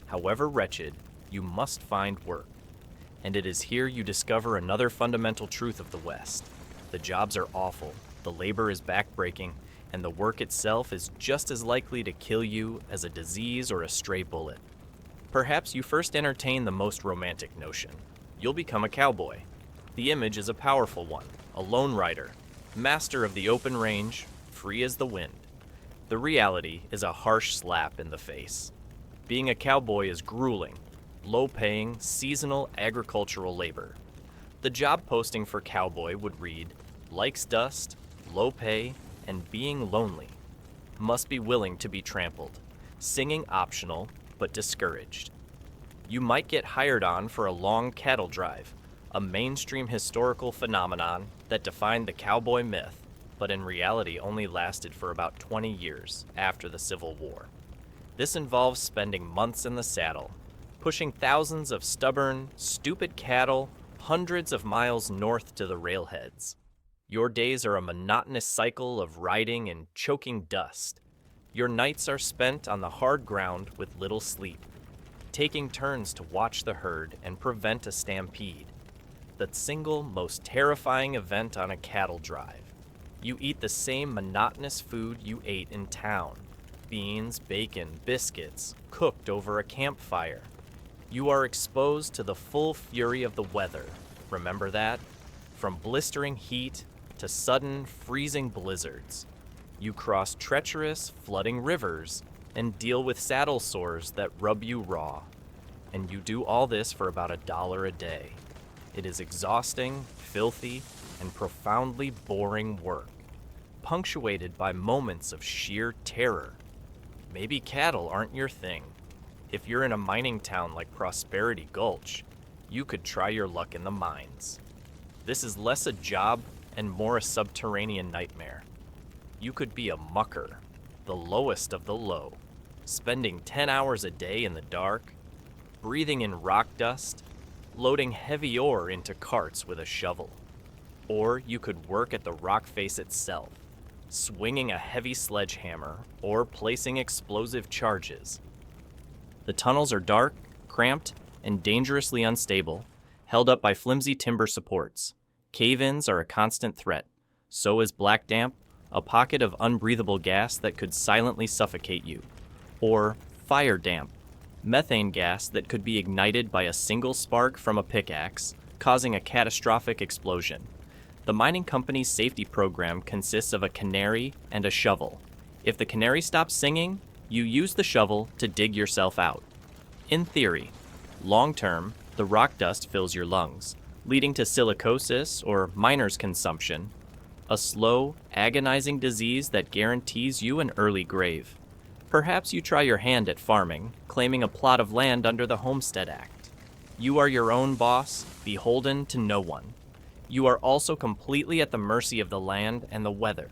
however wretched, you must find work. And it is here you discover another fundamental truth of the West. The jobs are awful, the labor is backbreaking, and the work itself is just as likely to kill you as a disease or a stray bullet. Perhaps you first entertain the most romantic notion. You'll become a cowboy. The image is a powerful one, a lone rider, master of the open range, free as the wind. The reality is a harsh slap in the face. Being a cowboy is grueling, low-paying, seasonal agricultural labor. The job posting for cowboy would read, likes dust, low pay, and being lonely. Must be willing to be trampled. Singing optional, but discouraged. You might get hired on for a long cattle drive, a mainstream historical phenomenon that defined the cowboy myth, but in reality only lasted for about 20 years after the Civil War. This involves spending months in the saddle, pushing thousands of stubborn, stupid cattle hundreds of miles north to the railheads. Your days are a monotonous cycle of riding and choking dust. Your nights are spent on the hard ground with little sleep, taking turns to watch the herd and prevent a stampede. The single most terrifying event on a cattle drive. You eat the same monotonous food you ate in town. Beans, bacon, biscuits, cooked over a campfire. You are exposed to the full fury of the weather. Remember that? From blistering heat to sudden, freezing blizzards. You cross treacherous, flooding rivers and deal with saddle sores that rub you raw. And you do all this for about $1 a day. It is exhausting, filthy, and profoundly boring work, punctuated by moments of sheer terror. Maybe cattle aren't your thing. If you're in a mining town like Prosperity Gulch, you could try your luck in the mines. This is less a job and more a subterranean nightmare. You could be a mucker, the lowest of the low, spending 10 hours a day in the dark, breathing in rock dust, loading heavy ore into carts with a shovel. Or you could work at the rock face itself, swinging a heavy sledgehammer or placing explosive charges. The tunnels are dark, cramped, and dangerously unstable, held up by flimsy timber supports. Cave-ins are a constant threat. So is black damp, a pocket of unbreathable gas that could silently suffocate you. Or fire damp, methane gas that could be ignited by a single spark from a pickaxe, causing a catastrophic explosion. The mining company's safety program consists of a canary and a shovel. If the canary stops singing, you use the shovel to dig yourself out. In theory, long-term, the rock dust fills your lungs, leading to silicosis or miner's consumption, a slow, agonizing disease that guarantees you an early grave. Perhaps you try your hand at farming, claiming a plot of land under the Homestead Act. You are your own boss, beholden to no one. You are also completely at the mercy of the land and the weather.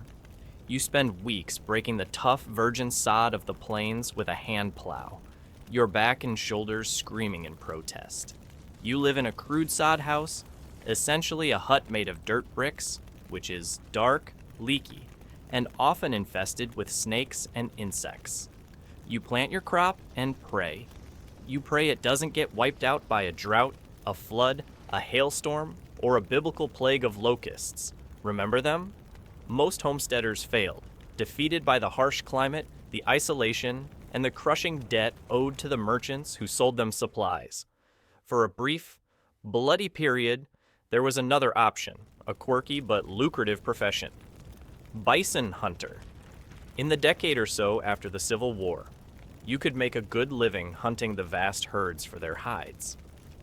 You spend weeks breaking the tough virgin sod of the plains with a hand plow, your back and shoulders screaming in protest. You live in a crude sod house, essentially a hut made of dirt bricks, which is dark, leaky, and often infested with snakes and insects. You plant your crop and pray. You pray it doesn't get wiped out by a drought, a flood, a hailstorm, or a biblical plague of locusts. Remember them? Most homesteaders failed, defeated by the harsh climate, the isolation, and the crushing debt owed to the merchants who sold them supplies. For a brief, bloody period, there was another option, a quirky but lucrative profession: bison hunter. In the decade or so after the Civil War, you could make a good living hunting the vast herds for their hides.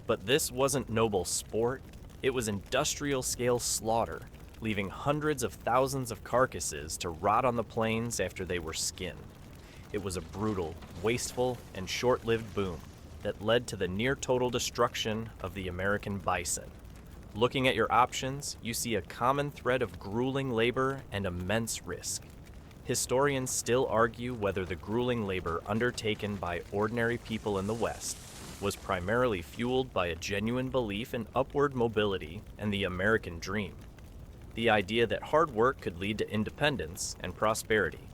But this wasn't noble sport, it was industrial-scale slaughter, leaving hundreds of thousands of carcasses to rot on the plains after they were skinned. It was a brutal, wasteful, and short-lived boom that led to the near-total destruction of the American bison. Looking at your options, you see a common thread of grueling labor and immense risk. Historians still argue whether the grueling labor undertaken by ordinary people in the West was primarily fueled by a genuine belief in upward mobility and the American dream. The idea that hard work could lead to independence and prosperity,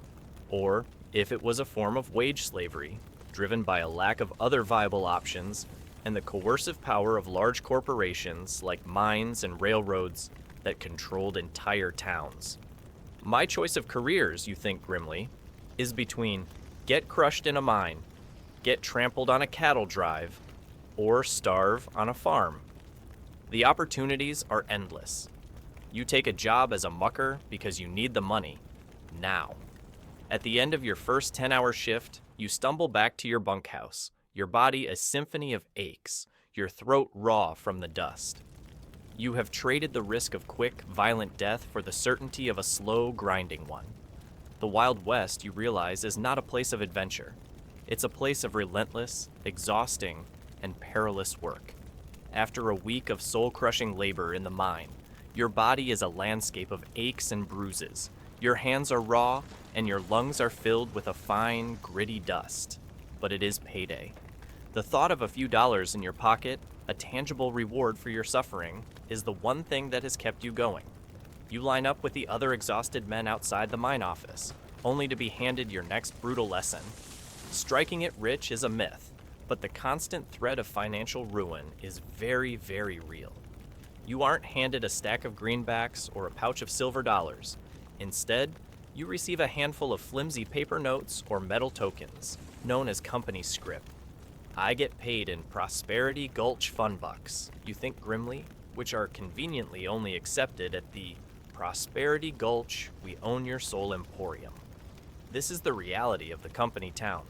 or if it was a form of wage slavery, driven by a lack of other viable options and the coercive power of large corporations like mines and railroads that controlled entire towns. My choice of careers, you think grimly, is between get crushed in a mine, get trampled on a cattle drive, or starve on a farm. The opportunities are endless. You take a job as a mucker because you need the money, now. At the end of your first 10-hour shift, you stumble back to your bunkhouse, your body a symphony of aches, your throat raw from the dust. You have traded the risk of quick, violent death for the certainty of a slow, grinding one. The Wild West, you realize, is not a place of adventure. It's a place of relentless, exhausting, and perilous work. After a week of soul-crushing labor in the mine, your body is a landscape of aches and bruises. Your hands are raw, and your lungs are filled with a fine, gritty dust. But it is payday. The thought of a few dollars in your pocket, a tangible reward for your suffering, is the one thing that has kept you going. You line up with the other exhausted men outside the mine office, only to be handed your next brutal lesson. Striking it rich is a myth, but the constant threat of financial ruin is very, very real. You aren't handed a stack of greenbacks or a pouch of silver dollars. Instead, you receive a handful of flimsy paper notes or metal tokens, known as company scrip. I get paid in Prosperity Gulch fun bucks, you think grimly, which are conveniently only accepted at the Prosperity Gulch We Own Your Soul Emporium. This is the reality of the company town.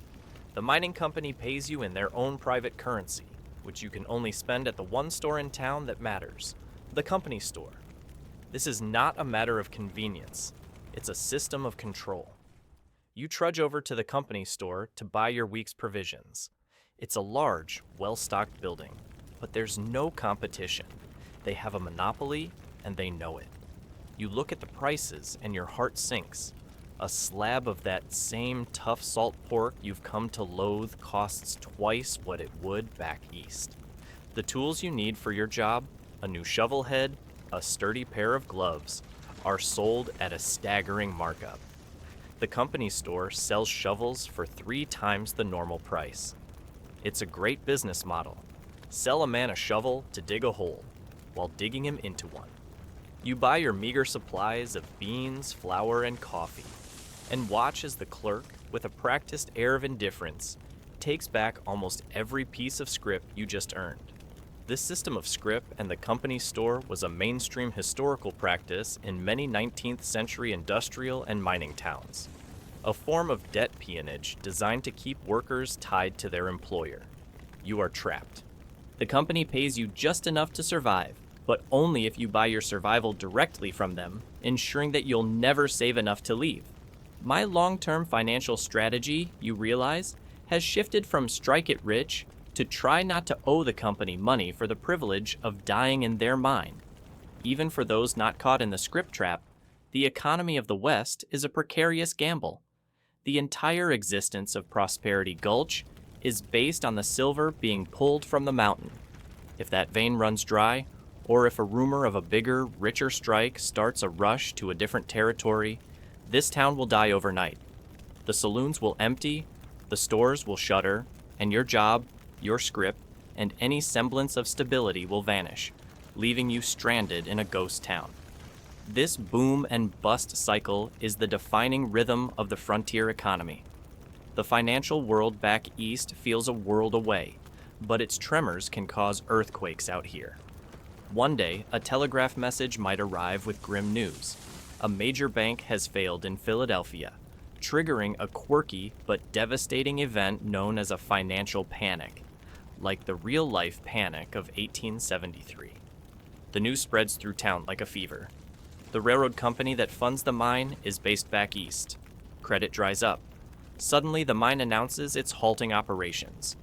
The mining company pays you in their own private currency, which you can only spend at the one store in town that matters, the company store. This is not a matter of convenience. It's a system of control. You trudge over to the company store to buy your week's provisions. It's a large, well-stocked building, but there's no competition. They have a monopoly, and they know it. You look at the prices, and your heart sinks. A slab of that same tough salt pork you've come to loathe costs twice what it would back east. The tools you need for your job, a new shovel head, a sturdy pair of gloves, are sold at a staggering markup. The company store sells shovels for 3 times the normal price. It's a great business model. Sell a man a shovel to dig a hole, while digging him into one. You buy your meager supplies of beans, flour, and coffee, and watch as the clerk, with a practiced air of indifference, takes back almost every piece of scrip you just earned. This system of scrip and the company store was a mainstream historical practice in many 19th century industrial and mining towns, a form of debt peonage designed to keep workers tied to their employer. You are trapped. The company pays you just enough to survive, but only if you buy your survival directly from them, ensuring that you'll never save enough to leave. My long-term financial strategy, you realize, has shifted from strike it rich to try not to owe the company money for the privilege of dying in their mine. Even for those not caught in the scrip trap, the economy of the West is a precarious gamble. The entire existence of Prosperity Gulch is based on the silver being pulled from the mountain. If that vein runs dry, or if a rumor of a bigger, richer strike starts a rush to a different territory, this town will die overnight. The saloons will empty, the stores will shutter, and your job, your scrip, and any semblance of stability will vanish, leaving you stranded in a ghost town. This boom and bust cycle is the defining rhythm of the frontier economy. The financial world back east feels a world away, but its tremors can cause earthquakes out here. One day, a telegraph message might arrive with grim news. A major bank has failed in Philadelphia, triggering a quirky but devastating event known as a financial panic, like the real-life panic of 1873. The news spreads through town like a fever. The railroad company that funds the mine is based back east. Credit dries up. Suddenly, the mine announces it's halting operations.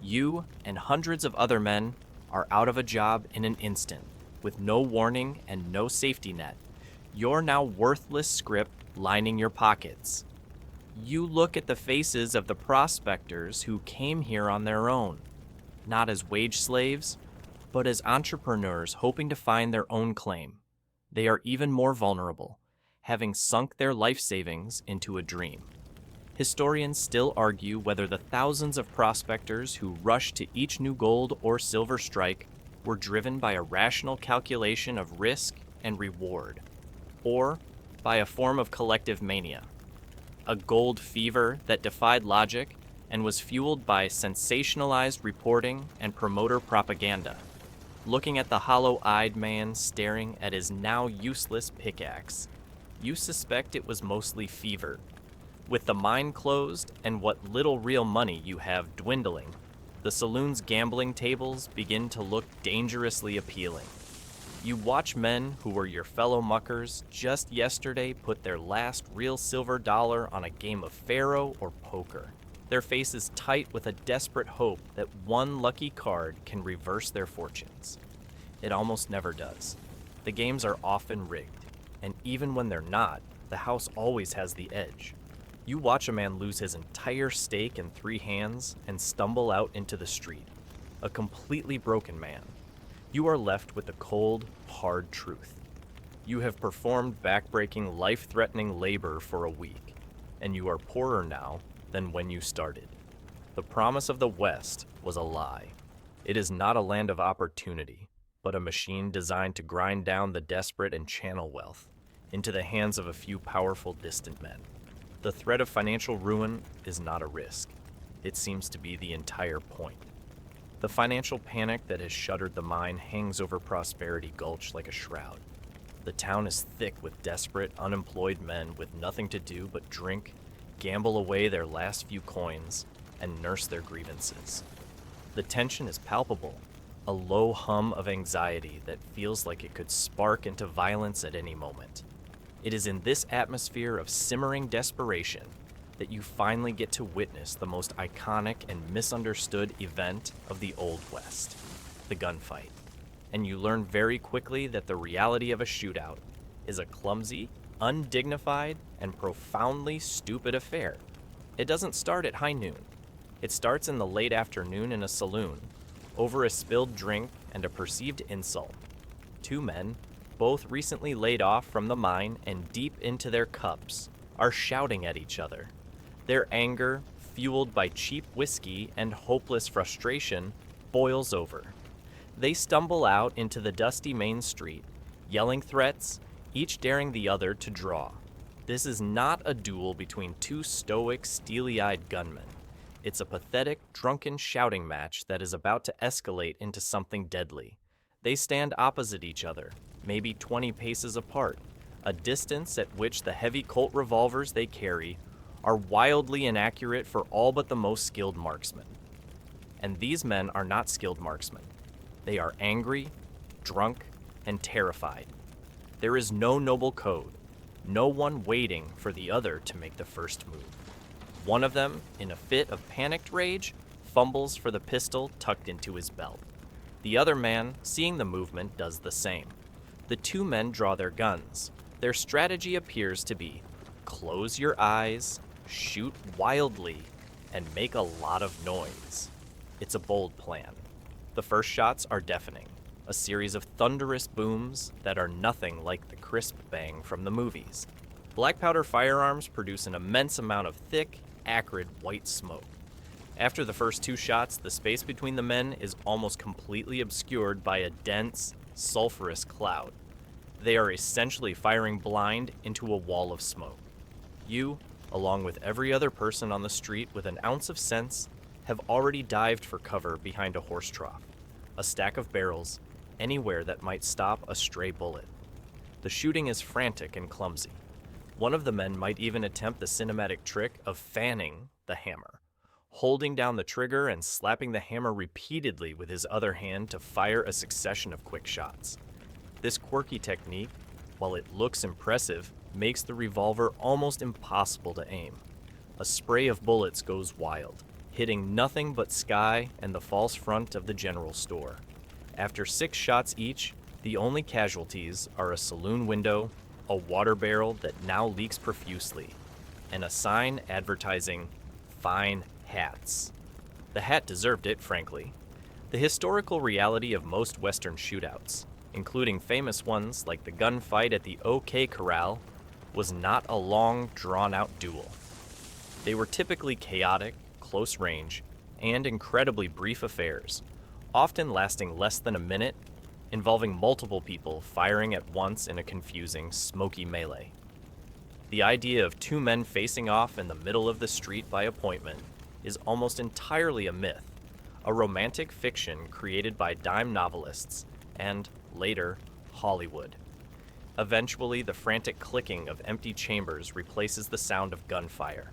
You and hundreds of other men are out of a job in an instant, with no warning and no safety net. You're now worthless scrip lining your pockets. You look at the faces of the prospectors who came here on their own, not as wage slaves, but as entrepreneurs hoping to find their own claim. They are even more vulnerable, having sunk their life savings into a dream. Historians still argue whether the thousands of prospectors who rushed to each new gold or silver strike were driven by a rational calculation of risk and reward, or by a form of collective mania, a gold fever that defied logic and was fueled by sensationalized reporting and promoter propaganda. Looking at the hollow-eyed man staring at his now useless pickaxe, you suspect it was mostly fever. With the mine closed and what little real money you have dwindling, the saloon's gambling tables begin to look dangerously appealing. You watch men who were your fellow muckers just yesterday put their last real silver dollar on a game of faro or poker, their faces tight with a desperate hope that one lucky card can reverse their fortunes. It almost never does. The games are often rigged, and even when they're not, the house always has the edge. You watch a man lose his entire stake in 3 hands and stumble out into the street, a completely broken man. You are left with the cold, hard truth. You have performed backbreaking, life-threatening labor for a week, and you are poorer now than when you started. The promise of the West was a lie. It is not a land of opportunity, but a machine designed to grind down the desperate and channel wealth into the hands of a few powerful, distant men. The threat of financial ruin is not a risk. It seems to be the entire point. The financial panic that has shuttered the mine hangs over Prosperity Gulch like a shroud. The town is thick with desperate, unemployed men with nothing to do but drink, gamble away their last few coins, and nurse their grievances. The tension is palpable, a low hum of anxiety that feels like it could spark into violence at any moment. It is in this atmosphere of simmering desperation that you finally get to witness the most iconic and misunderstood event of the Old West, the gunfight. And you learn very quickly that the reality of a shootout is a clumsy, undignified, and profoundly stupid affair. It doesn't start at high noon. It starts in the late afternoon in a saloon, over a spilled drink and a perceived insult. 2 men, both recently laid off from the mine and deep into their cups, are shouting at each other. Their anger, fueled by cheap whiskey and hopeless frustration, boils over. They stumble out into the dusty main street, yelling threats, each daring the other to draw. This is not a duel between two stoic, steely-eyed gunmen. It's a pathetic, drunken shouting match that is about to escalate into something deadly. They stand opposite each other, maybe 20 paces apart, a distance at which the heavy Colt revolvers they carry are wildly inaccurate for all but the most skilled marksmen. And these men are not skilled marksmen. They are angry, drunk, and terrified. There is no noble code, no one waiting for the other to make the first move. One of them, in a fit of panicked rage, fumbles for the pistol tucked into his belt. The other man, seeing the movement, does the same. The two men draw their guns. Their strategy appears to be close your eyes, shoot wildly, and make a lot of noise. It's a bold plan. The first shots are deafening, a series of thunderous booms that are nothing like the crisp bang from the movies. Black powder firearms produce an immense amount of thick, acrid white smoke. After the first two shots, the space between the men is almost completely obscured by a dense, sulfurous cloud. They are essentially firing blind into a wall of smoke. You, along with every other person on the street with an ounce of sense, have already dived for cover behind a horse trough, a stack of barrels, anywhere that might stop a stray bullet. The shooting is frantic and clumsy. One of the men might even attempt the cinematic trick of fanning the hammer, holding down the trigger and slapping the hammer repeatedly with his other hand to fire a succession of quick shots. This quirky technique, while it looks impressive, makes the revolver almost impossible to aim. A spray of bullets goes wild, hitting nothing but sky and the false front of the general store. After 6 shots each, the only casualties are a saloon window, a water barrel that now leaks profusely, and a sign advertising fine hats. The hat deserved it, frankly. The historical reality of most Western shootouts, including famous ones like the gunfight at the OK Corral, was not a long, drawn-out duel. They were typically chaotic, close range, and incredibly brief affairs, often lasting less than a minute, involving multiple people firing at once in a confusing, smoky melee. The idea of 2 men facing off in the middle of the street by appointment is almost entirely a myth, a romantic fiction created by dime novelists and, later, Hollywood. Eventually, the frantic clicking of empty chambers replaces the sound of gunfire.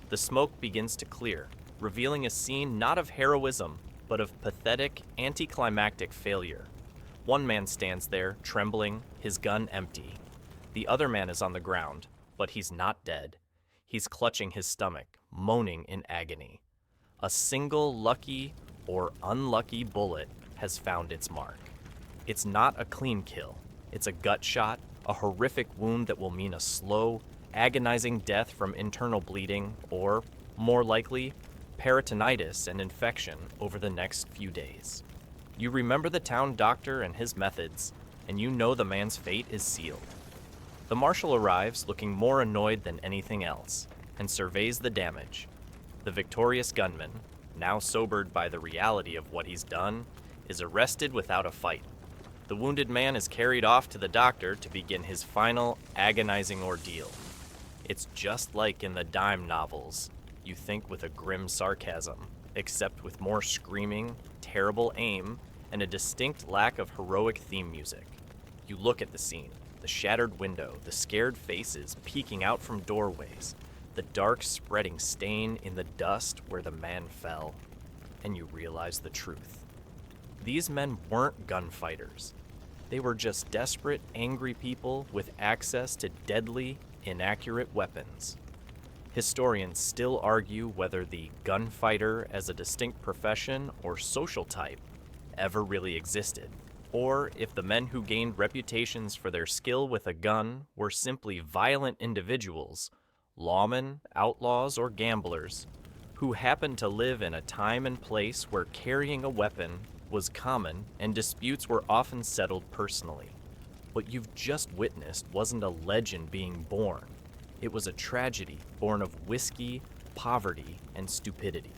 The smoke begins to clear, revealing a scene not of heroism, but of pathetic, anticlimactic failure. One man stands there, trembling, his gun empty. The other man is on the ground, but he's not dead. He's clutching his stomach, moaning in agony. A single lucky or unlucky bullet has found its mark. It's not a clean kill. It's a gut shot, a horrific wound that will mean a slow, agonizing death from internal bleeding or, more likely, peritonitis and infection over the next few days. You remember the town doctor and his methods, and you know the man's fate is sealed. The marshal arrives looking more annoyed than anything else, and surveys the damage. The victorious gunman, now sobered by the reality of what he's done, is arrested without a fight. The wounded man is carried off to the doctor to begin his final, agonizing ordeal. It's just like in the dime novels, you think with a grim sarcasm, except with more screaming, terrible aim, and a distinct lack of heroic theme music. You look at the scene, the shattered window, the scared faces peeking out from doorways, the dark spreading stain in the dust where the man fell, and you realize the truth. These men weren't gunfighters. They were just desperate, angry people with access to deadly, inaccurate weapons. Historians still argue whether the gunfighter as a distinct profession or social type ever really existed, or if the men who gained reputations for their skill with a gun were simply violent individuals, lawmen, outlaws, or gamblers, who happened to live in a time and place where carrying a weapon was common and disputes were often settled personally. What you've just witnessed wasn't a legend being born. It was a tragedy born of whiskey, poverty and stupidity.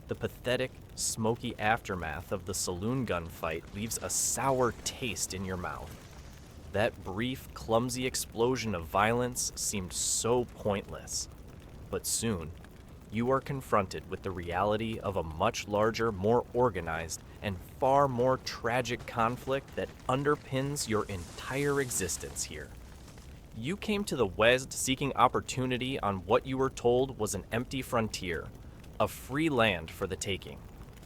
The pathetic, smoky aftermath of the saloon gunfight leaves a sour taste in your mouth. That brief, clumsy explosion of violence seemed so pointless. But soon, you are confronted with the reality of a much larger, more organized, and far more tragic conflict that underpins your entire existence here. You came to the West seeking opportunity on what you were told was an empty frontier, a free land for the taking.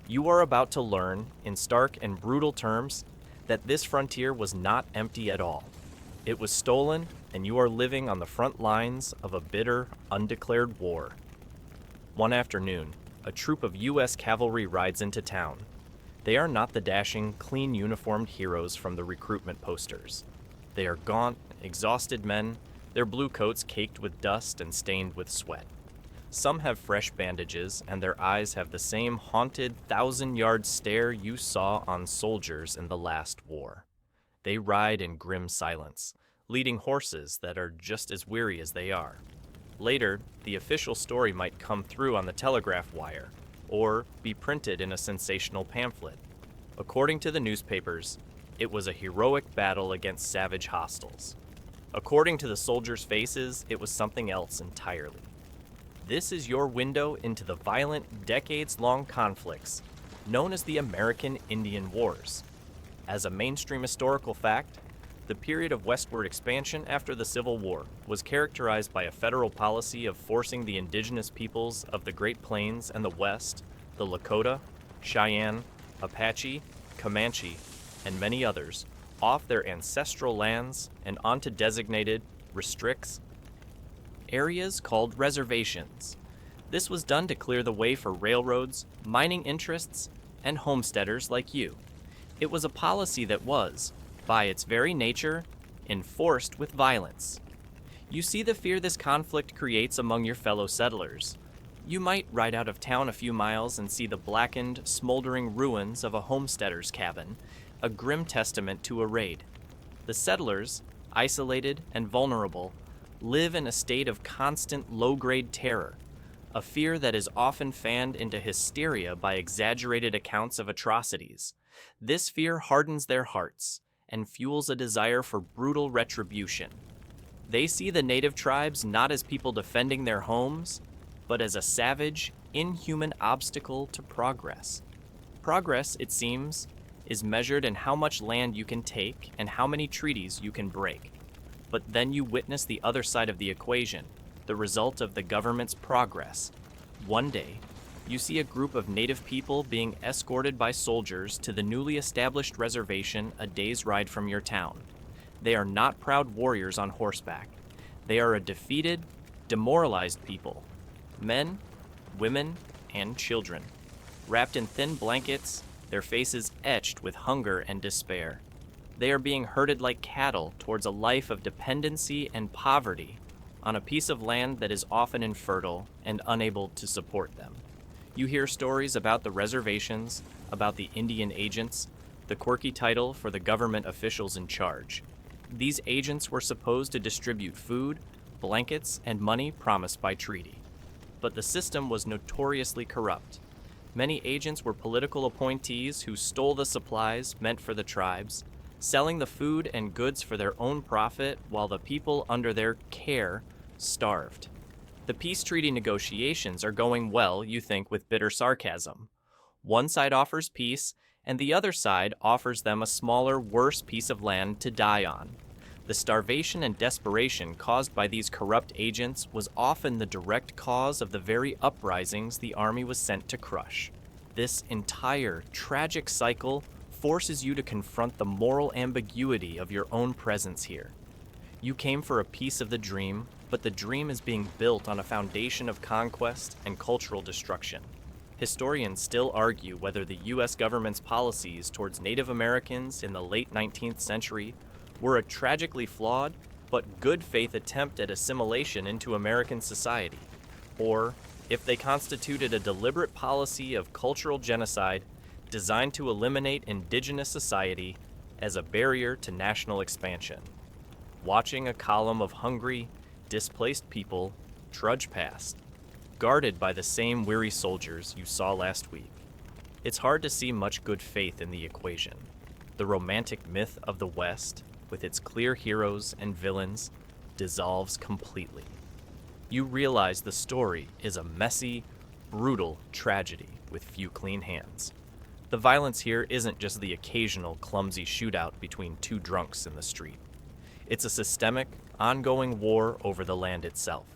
You are about to learn, in stark and brutal terms, that this frontier was not empty at all. It was stolen, and you are living on the front lines of a bitter, undeclared war. One afternoon, a troop of U.S. cavalry rides into town. They are not the dashing, clean uniformed heroes from the recruitment posters. They are gaunt, exhausted men, their blue coats caked with dust and stained with sweat. Some have fresh bandages, and their eyes have the same haunted, thousand-yard stare you saw on soldiers in the last war. They ride in grim silence, leading horses that are just as weary as they are. Later, the official story might come through on the telegraph wire, or be printed in a sensational pamphlet. According to the newspapers, it was a heroic battle against savage hostiles. According to the soldiers' faces, it was something else entirely. This is your window into the violent, decades-long conflicts known as the American Indian Wars. As a mainstream historical fact, the period of westward expansion after the Civil War was characterized by a federal policy of forcing the indigenous peoples of the Great Plains and the West, the Lakota, Cheyenne, Apache, Comanche, and many others, off their ancestral lands and onto designated restricts areas called reservations. This was done to clear the way for railroads, mining interests, and homesteaders like you. It was a policy that was, by its very nature, enforced with violence. You see the fear this conflict creates among your fellow settlers. You might ride out of town a few miles and see the blackened, smoldering ruins of a homesteader's cabin, a grim testament to a raid. The settlers, isolated and vulnerable, live in a state of constant low-grade terror, a fear that is often fanned into hysteria by exaggerated accounts of atrocities. This fear hardens their hearts and fuels a desire for brutal retribution. They see the native tribes not as people defending their homes, but as a savage, inhuman obstacle to progress. Progress, it seems, is measured in how much land you can take and how many treaties you can break. But then you witness the other side of the equation, the result of the government's progress. One day, you see a group of native people being escorted by soldiers to the newly established reservation a day's ride from your town. They are not proud warriors on horseback. They are a defeated, demoralized people. Men, women, and children. Wrapped in thin blankets, their faces etched with hunger and despair. They are being herded like cattle towards a life of dependency and poverty on a piece of land that is often infertile and unable to support them. You hear stories about the reservations, about the Indian agents, the quirky title for the government officials in charge. These agents were supposed to distribute food, blankets, and money promised by treaty. But the system was notoriously corrupt. Many agents were political appointees who stole the supplies meant for the tribes, selling the food and goods for their own profit while the people under their care starved. The peace treaty negotiations are going well, you think, with bitter sarcasm. One side offers peace, and the other side offers them a smaller, worse piece of land to die on. The starvation and desperation caused by these corrupt agents was often the direct cause of the very uprisings the army was sent to crush. This entire tragic cycle forces you to confront the moral ambiguity of your own presence here. You came for a piece of the dream, but the dream is being built on a foundation of conquest and cultural destruction. Historians still argue whether the U.S. government's policies towards Native Americans in the late 19th century were a tragically flawed but good faith attempt at assimilation into American society, or if they constituted a deliberate policy of cultural genocide designed to eliminate indigenous society as a barrier to national expansion. Watching a column of hungry, displaced people trudge past, guarded by the same weary soldiers you saw last week. It's hard to see much good faith in the equation. The romantic myth of the West, with its clear heroes and villains, dissolves completely. You realize the story is a messy, brutal tragedy with few clean hands. The violence here isn't just the occasional clumsy shootout between two drunks in the street. It's a systemic, ongoing war over the land itself,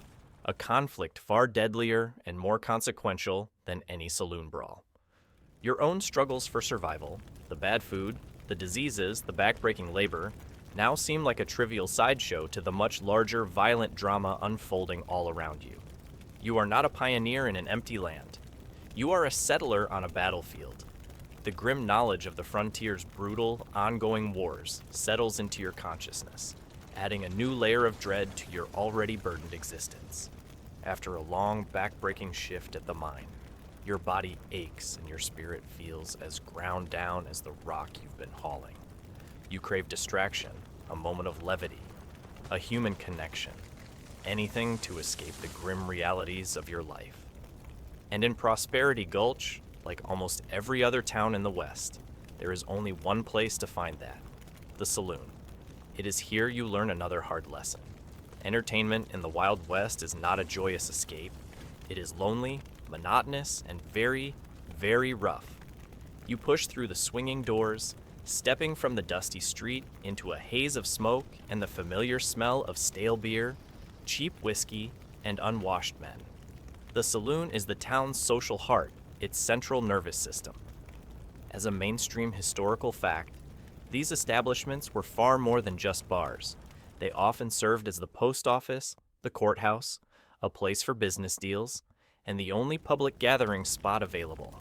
a conflict far deadlier and more consequential than any saloon brawl. Your own struggles for survival, the bad food, the diseases, the backbreaking labor, now seem like a trivial sideshow to the much larger, violent drama unfolding all around you. You are not a pioneer in an empty land. You are a settler on a battlefield. The grim knowledge of the frontier's brutal, ongoing wars settles into your consciousness, adding a new layer of dread to your already burdened existence. After a long, back-breaking shift at the mine, your body aches and your spirit feels as ground down as the rock you've been hauling. You crave distraction, a moment of levity, a human connection, anything to escape the grim realities of your life. And in Prosperity Gulch, like almost every other town in the West, there is only one place to find that: the saloon. It is here you learn another hard lesson. Entertainment in the Wild West is not a joyous escape. It is lonely, monotonous, and very, very rough. You push through the swinging doors, stepping from the dusty street into a haze of smoke and the familiar smell of stale beer, cheap whiskey, and unwashed men. The saloon is the town's social heart, its central nervous system. As a mainstream historical fact, these establishments were far more than just bars. They often served as the post office, the courthouse, a place for business deals, and the only public gathering spot available.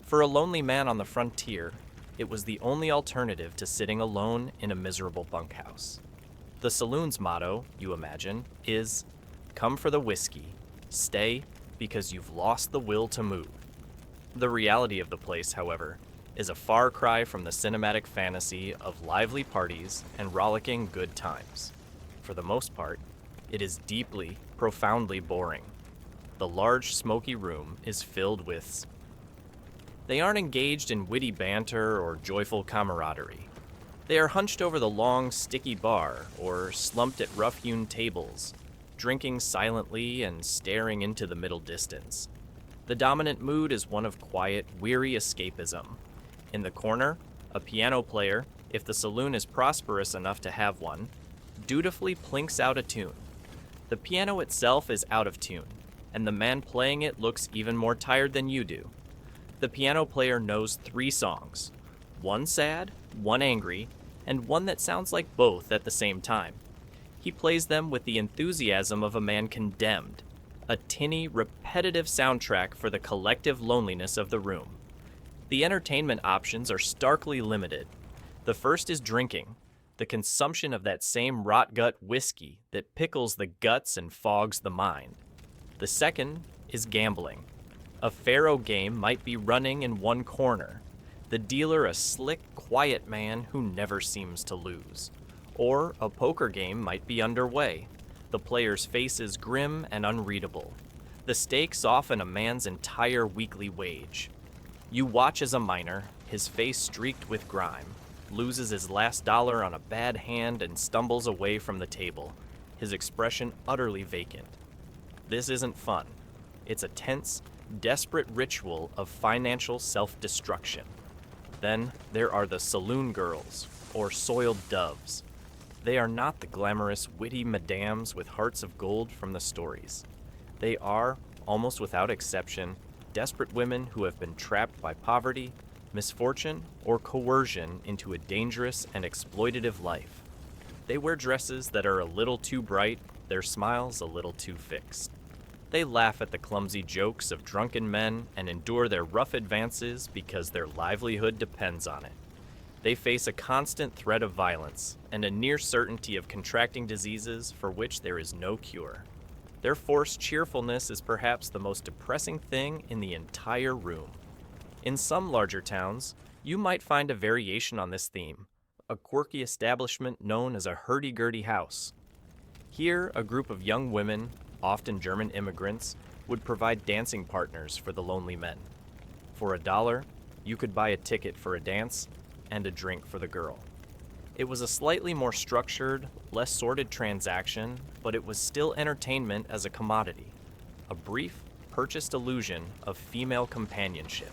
For a lonely man on the frontier, it was the only alternative to sitting alone in a miserable bunkhouse. The saloon's motto, you imagine, is, "Come for the whiskey, stay because you've lost the will to move." The reality of the place, however, is a far cry from the cinematic fantasy of lively parties and rollicking good times. For the most part, it is deeply, profoundly boring. The large, smoky room is filled with... They aren't engaged in witty banter or joyful camaraderie. They are hunched over the long, sticky bar or slumped at rough-hewn tables, drinking silently and staring into the middle distance. The dominant mood is one of quiet, weary escapism. In the corner, a piano player, if the saloon is prosperous enough to have one, dutifully plinks out a tune. The piano itself is out of tune, and the man playing it looks even more tired than you do. The piano player knows 3 songs, one sad, one angry, and one that sounds like both at the same time. He plays them with the enthusiasm of a man condemned, a tinny, repetitive soundtrack for the collective loneliness of the room. The entertainment options are starkly limited. The first is drinking, the consumption of that same rot-gut whiskey that pickles the guts and fogs the mind. The second is gambling. A faro game might be running in one corner, the dealer a slick, quiet man who never seems to lose. Or a poker game might be underway, the player's faces grim and unreadable, the stakes often a man's entire weekly wage. You watch as a miner, his face streaked with grime, loses his last dollar on a bad hand and stumbles away from the table, his expression utterly vacant. This isn't fun. It's a tense, desperate ritual of financial self-destruction. Then there are the saloon girls, or soiled doves. They are not the glamorous, witty madams with hearts of gold from the stories. They are, almost without exception, desperate women who have been trapped by poverty, misfortune, or coercion into a dangerous and exploitative life. They wear dresses that are a little too bright, their smiles a little too fixed. They laugh at the clumsy jokes of drunken men and endure their rough advances because their livelihood depends on it. They face a constant threat of violence and a near certainty of contracting diseases for which there is no cure. Their forced cheerfulness is perhaps the most depressing thing in the entire room. In some larger towns, you might find a variation on this theme, a quirky establishment known as a hurdy-gurdy house. Here, a group of young women, often German immigrants, would provide dancing partners for the lonely men. For $1, you could buy a ticket for a dance and a drink for the girl. It was a slightly more structured, less sordid transaction, but it was still entertainment as a commodity, a brief, purchased illusion of female companionship.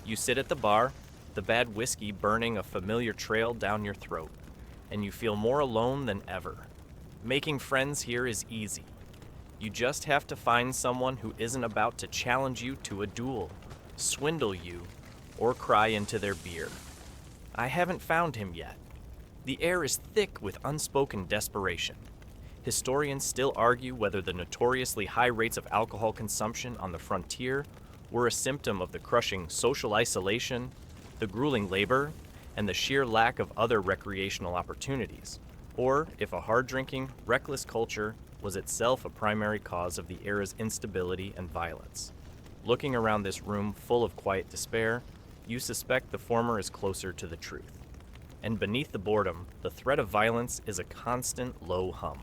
You sit at the bar, the bad whiskey burning a familiar trail down your throat, and you feel more alone than ever. Making friends here is easy. You just have to find someone who isn't about to challenge you to a duel, swindle you, or cry into their beer. I haven't found him yet. The air is thick with unspoken desperation. Historians still argue whether the notoriously high rates of alcohol consumption on the frontier were a symptom of the crushing social isolation, the grueling labor, and the sheer lack of other recreational opportunities, or if a hard-drinking, reckless culture was itself a primary cause of the era's instability and violence. Looking around this room full of quiet despair, you suspect the former is closer to the truth. And beneath the boredom, the threat of violence is a constant low hum.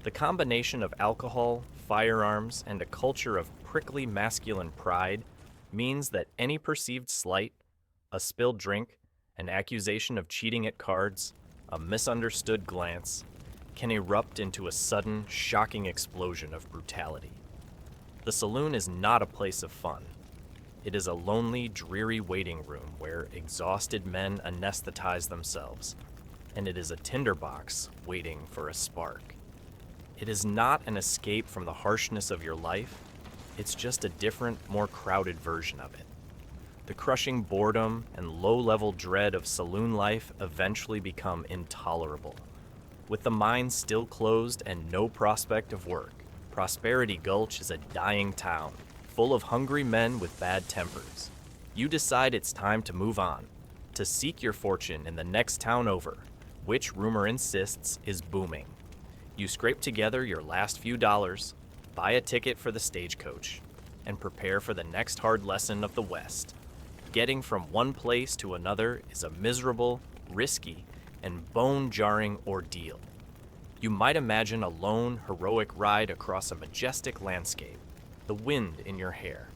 The combination of alcohol, firearms, and a culture of prickly masculine pride means that any perceived slight, a spilled drink, an accusation of cheating at cards, a misunderstood glance, can erupt into a sudden, shocking explosion of brutality. The saloon is not a place of fun. It is a lonely, dreary waiting room where exhausted men anesthetize themselves, and it is a tinderbox waiting for a spark. It is not an escape from the harshness of your life, it's just a different, more crowded version of it. The crushing boredom and low-level dread of saloon life eventually become intolerable. With the mines still closed and no prospect of work, Prosperity Gulch is a dying town, full of hungry men with bad tempers. You decide it's time to move on, to seek your fortune in the next town over, which rumor insists is booming. You scrape together your last few dollars, buy a ticket for the stagecoach, and prepare for the next hard lesson of the West. Getting from one place to another is a miserable, risky, and bone-jarring ordeal. You might imagine a lone, heroic ride across a majestic landscape, the wind in your hair.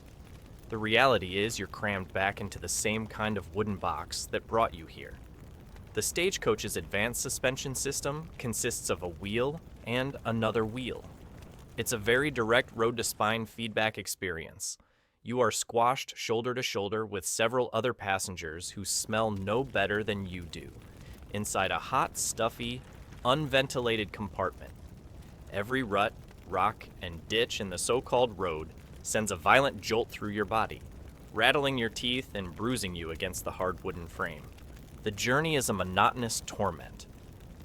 The reality is you're crammed back into the same kind of wooden box that brought you here. The stagecoach's advanced suspension system consists of a wheel and another wheel. It's a very direct road-to-spine feedback experience. You are squashed shoulder to shoulder with several other passengers who smell no better than you do, inside a hot, stuffy, unventilated compartment. Every rut, rock, and ditch in the so-called road sends a violent jolt through your body, rattling your teeth and bruising you against the hard wooden frame. The journey is a monotonous torment.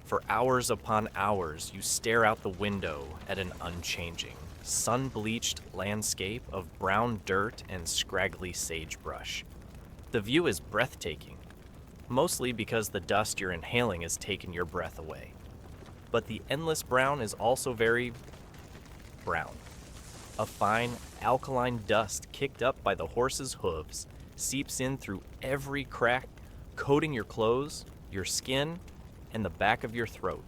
For hours upon hours, you stare out the window at an unchanging, sun-bleached landscape of brown dirt and scraggly sagebrush. The view is breathtaking, mostly because the dust you're inhaling has taken your breath away. But the endless brown is also very brown. A fine, alkaline dust kicked up by the horse's hooves seeps in through every crack, coating your clothes, your skin, and the back of your throat.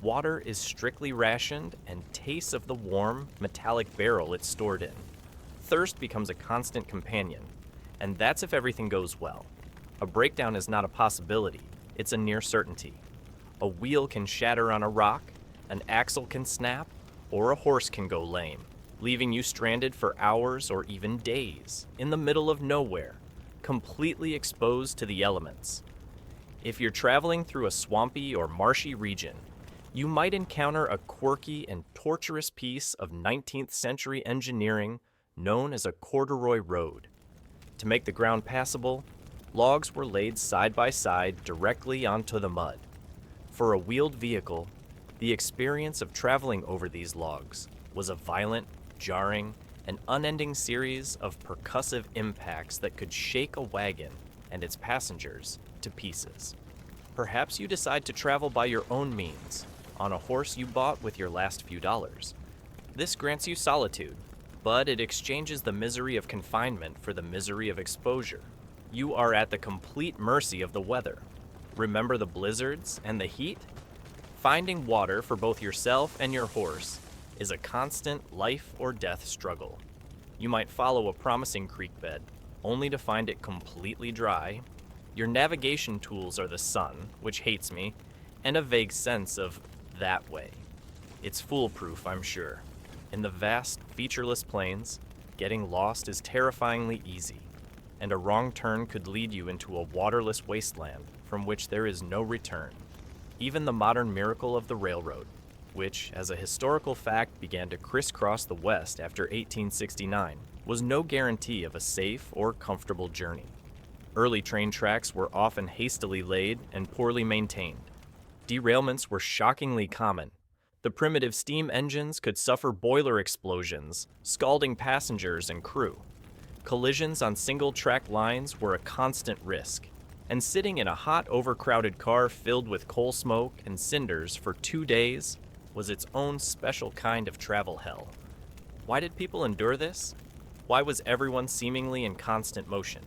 Water is strictly rationed and tastes of the warm, metallic barrel it's stored in. Thirst becomes a constant companion, and that's if everything goes well. A breakdown is not a possibility, it's a near certainty. A wheel can shatter on a rock, an axle can snap, or a horse can go lame, leaving you stranded for hours or even days, in the middle of nowhere, completely exposed to the elements. If you're traveling through a swampy or marshy region, you might encounter a quirky and torturous piece of 19th century engineering known as a corduroy road. To make the ground passable, logs were laid side by side directly onto the mud. For a wheeled vehicle, the experience of traveling over these logs was a violent, jarring, and unending series of percussive impacts that could shake a wagon and its passengers to pieces. Perhaps you decide to travel by your own means, on a horse you bought with your last few dollars. This grants you solitude, but it exchanges the misery of confinement for the misery of exposure. You are at the complete mercy of the weather. Remember the blizzards and the heat? Finding water for both yourself and your horse is a constant life or death struggle. You might follow a promising creek bed, only to find it completely dry. Your navigation tools are the sun, which hates me, and a vague sense of that way. It's foolproof, I'm sure. In the vast, featureless plains, getting lost is terrifyingly easy, and a wrong turn could lead you into a waterless wasteland from which there is no return. Even the modern miracle of the railroad, which, as a historical fact, began to crisscross the West after 1869, was no guarantee of a safe or comfortable journey. Early train tracks were often hastily laid and poorly maintained. Derailments were shockingly common. The primitive steam engines could suffer boiler explosions, scalding passengers and crew. Collisions on single-track lines were a constant risk, and sitting in a hot, overcrowded car filled with coal smoke and cinders for 2 days was its own special kind of travel hell. Why did people endure this? Why was everyone seemingly in constant motion?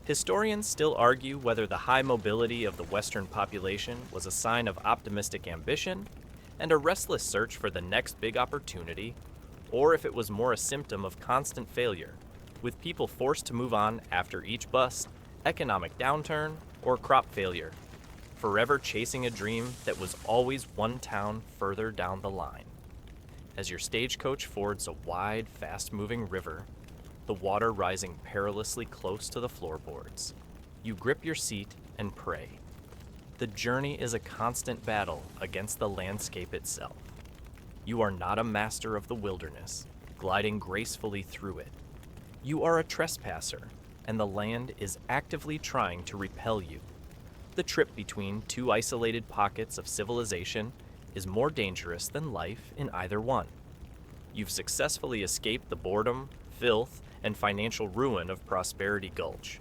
Historians still argue whether the high mobility of the Western population was a sign of optimistic ambition and a restless search for the next big opportunity, or if it was more a symptom of constant failure, with people forced to move on after each bust, economic downturn, or crop failure, forever chasing a dream that was always one town further down the line. As your stagecoach fords a wide, fast-moving river, the water rising perilously close to the floorboards, you grip your seat and pray. The journey is a constant battle against the landscape itself. You are not a master of the wilderness, gliding gracefully through it. You are a trespasser, and the land is actively trying to repel you. The trip between two isolated pockets of civilization is more dangerous than life in either one. You've successfully escaped the boredom, filth, and financial ruin of Prosperity Gulch,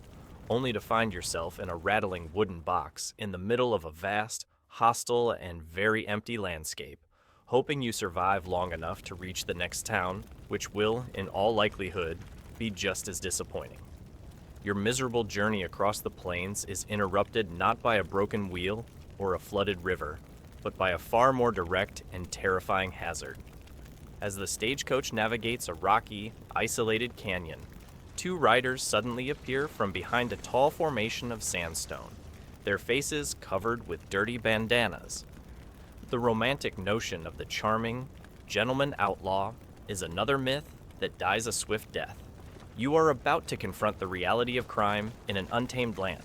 only to find yourself in a rattling wooden box in the middle of a vast, hostile, and very empty landscape, hoping you survive long enough to reach the next town, which will, in all likelihood, be just as disappointing. Your miserable journey across the plains is interrupted not by a broken wheel or a flooded river, but by a far more direct and terrifying hazard. As the stagecoach navigates a rocky, isolated canyon, two riders suddenly appear from behind a tall formation of sandstone, their faces covered with dirty bandanas. The romantic notion of the charming, gentleman outlaw is another myth that dies a swift death. You are about to confront the reality of crime in an untamed land,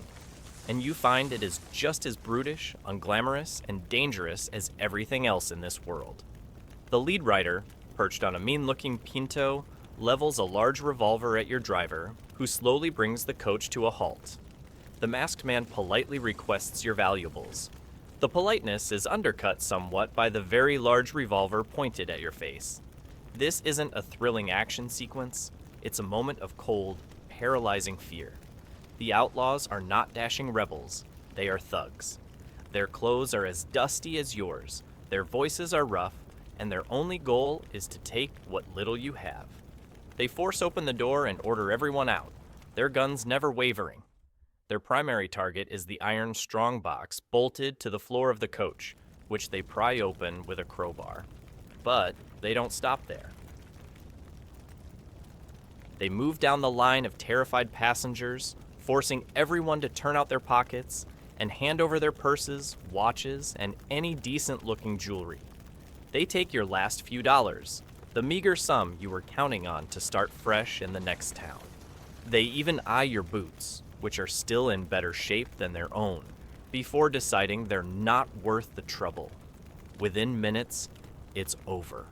and you find it is just as brutish, unglamorous, and dangerous as everything else in this world. The lead rider, perched on a mean-looking pinto, levels a large revolver at your driver, who slowly brings the coach to a halt. The masked man politely requests your valuables. The politeness is undercut somewhat by the very large revolver pointed at your face. This isn't a thrilling action sequence, it's a moment of cold, paralyzing fear. The outlaws are not dashing rebels, they are thugs. Their clothes are as dusty as yours, their voices are rough, and their only goal is to take what little you have. They force open the door and order everyone out, their guns never wavering. Their primary target is the iron strongbox bolted to the floor of the coach, which they pry open with a crowbar. But they don't stop there. They move down the line of terrified passengers, forcing everyone to turn out their pockets and hand over their purses, watches, and any decent-looking jewelry. They take your last few dollars, the meager sum you were counting on to start fresh in the next town. They even eye your boots, which are still in better shape than their own, before deciding they're not worth the trouble. Within minutes, it's over.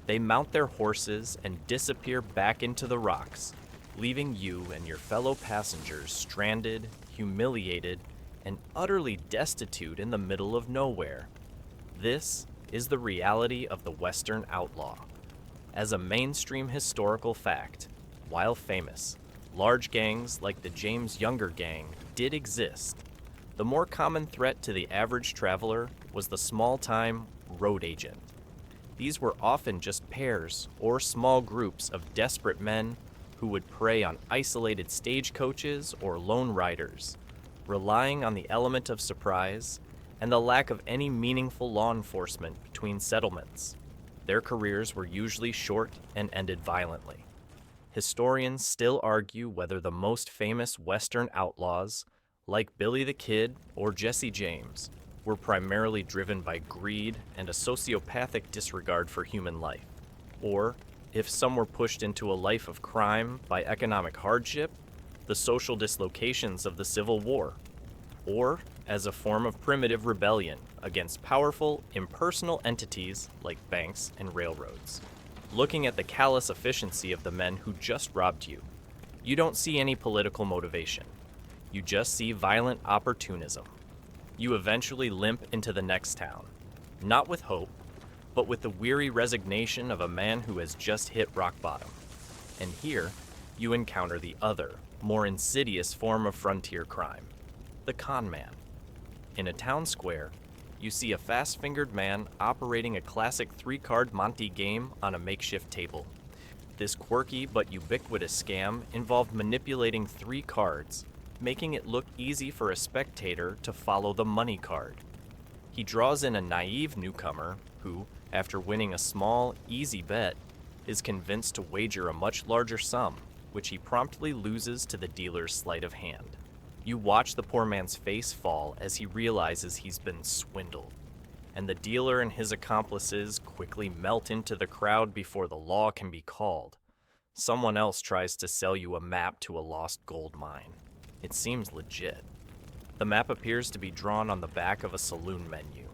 They mount their horses and disappear back into the rocks, leaving you and your fellow passengers stranded, humiliated, and utterly destitute in the middle of nowhere. This is the reality of the Western outlaw. As a mainstream historical fact, while famous, large gangs like the James Younger Gang did exist. The more common threat to the average traveler was the small-time road agent. These were often just pairs or small groups of desperate men who would prey on isolated stagecoaches or lone riders, relying on the element of surprise and the lack of any meaningful law enforcement between settlements. Their careers were usually short and ended violently. Historians still argue whether the most famous Western outlaws, like Billy the Kid or Jesse James, were primarily driven by greed and a sociopathic disregard for human life, or if some were pushed into a life of crime by economic hardship, the social dislocations of the Civil War, or as a form of primitive rebellion against powerful, impersonal entities like banks and railroads. Looking at the callous efficiency of the men who just robbed you, you don't see any political motivation. You just see violent opportunism. You eventually limp into the next town, not with hope, but with the weary resignation of a man who has just hit rock bottom. And here, you encounter the other, more insidious form of frontier crime, the con man. In a town square, you see a fast-fingered man operating a classic 3-card Monte game on a makeshift table. This quirky but ubiquitous scam involved manipulating 3 cards, making it look easy for a spectator to follow the money card. He draws in a naive newcomer who, after winning a small, easy bet, is convinced to wager a much larger sum, which he promptly loses to the dealer's sleight of hand. You watch the poor man's face fall as he realizes he's been swindled, and the dealer and his accomplices quickly melt into the crowd before the law can be called. Someone else tries to sell you a map to a lost gold mine. It seems legit. The map appears to be drawn on the back of a saloon menu.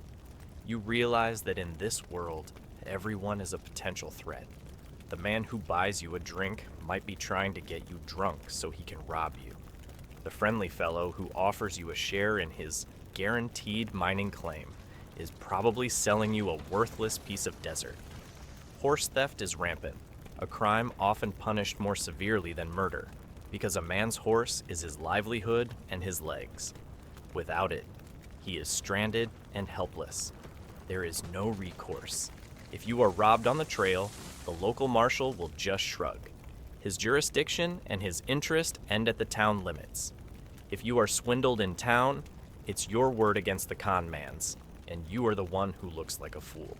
You realize that in this world, everyone is a potential threat. The man who buys you a drink might be trying to get you drunk so he can rob you. The friendly fellow who offers you a share in his guaranteed mining claim is probably selling you a worthless piece of desert. Horse theft is rampant, a crime often punished more severely than murder, because a man's horse is his livelihood and his legs. Without it, he is stranded and helpless. There is no recourse. If you are robbed on the trail, the local marshal will just shrug. His jurisdiction and his interest end at the town limits. If you are swindled in town, it's your word against the con man's, and you are the one who looks like a fool.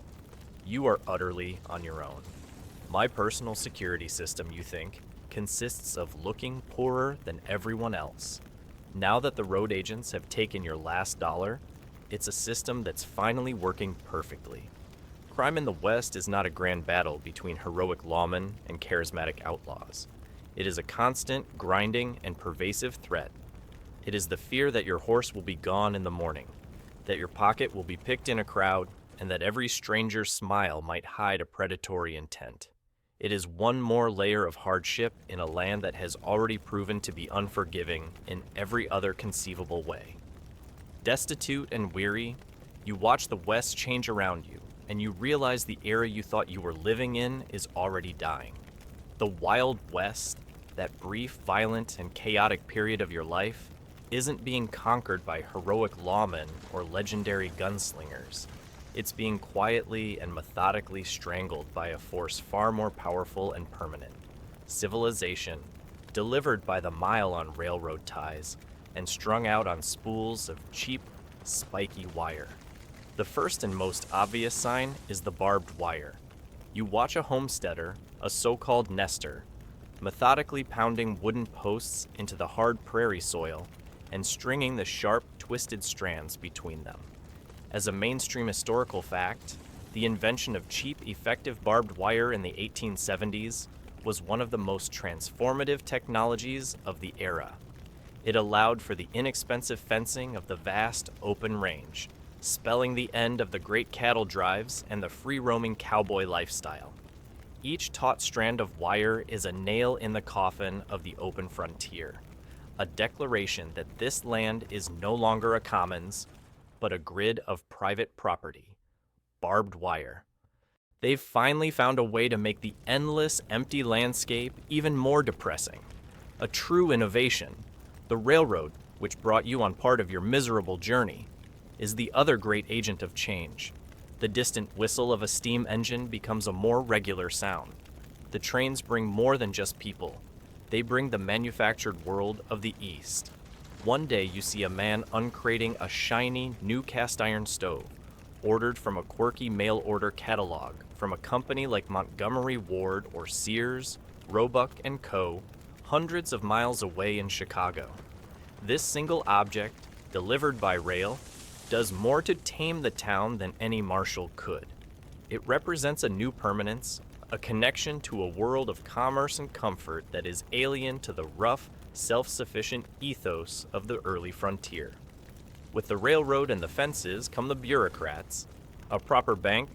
You are utterly on your own. My personal security system, you think, consists of looking poorer than everyone else. Now that the road agents have taken your last dollar, it's a system that's finally working perfectly. Crime in the West is not a grand battle between heroic lawmen and charismatic outlaws. It is a constant, grinding, and pervasive threat. It is the fear that your horse will be gone in the morning, that your pocket will be picked in a crowd, and that every stranger's smile might hide a predatory intent. It is one more layer of hardship in a land that has already proven to be unforgiving in every other conceivable way. Destitute and weary, you watch the West change around you, and you realize the era you thought you were living in is already dying. The Wild West, that brief, violent, and chaotic period of your life, isn't being conquered by heroic lawmen or legendary gunslingers. It's being quietly and methodically strangled by a force far more powerful and permanent: civilization, delivered by the mile on railroad ties and strung out on spools of cheap, spiky wire. The first and most obvious sign is the barbed wire. You watch a homesteader, a so-called nester, methodically pounding wooden posts into the hard prairie soil and stringing the sharp, twisted strands between them. As a mainstream historical fact, the invention of cheap, effective barbed wire in the 1870s was one of the most transformative technologies of the era. It allowed for the inexpensive fencing of the vast, open range, spelling the end of the great cattle drives and the free-roaming cowboy lifestyle. Each taut strand of wire is a nail in the coffin of the open frontier, a declaration that this land is no longer a commons, but a grid of private property. Barbed wire. They've finally found a way to make the endless, empty landscape even more depressing. A true innovation. The railroad, which brought you on part of your miserable journey, is the other great agent of change. The distant whistle of a steam engine becomes a more regular sound. The trains bring more than just people. They bring the manufactured world of the East. One day you see a man uncrating a shiny, new cast iron stove, ordered from a quirky mail order catalog from a company like Montgomery Ward or Sears, Roebuck & Co., hundreds of miles away in Chicago. This single object, delivered by rail, does more to tame the town than any marshal could. It represents a new permanence, a connection to a world of commerce and comfort that is alien to the rough, self-sufficient ethos of the early frontier. With the railroad and the fences come the bureaucrats. A proper bank,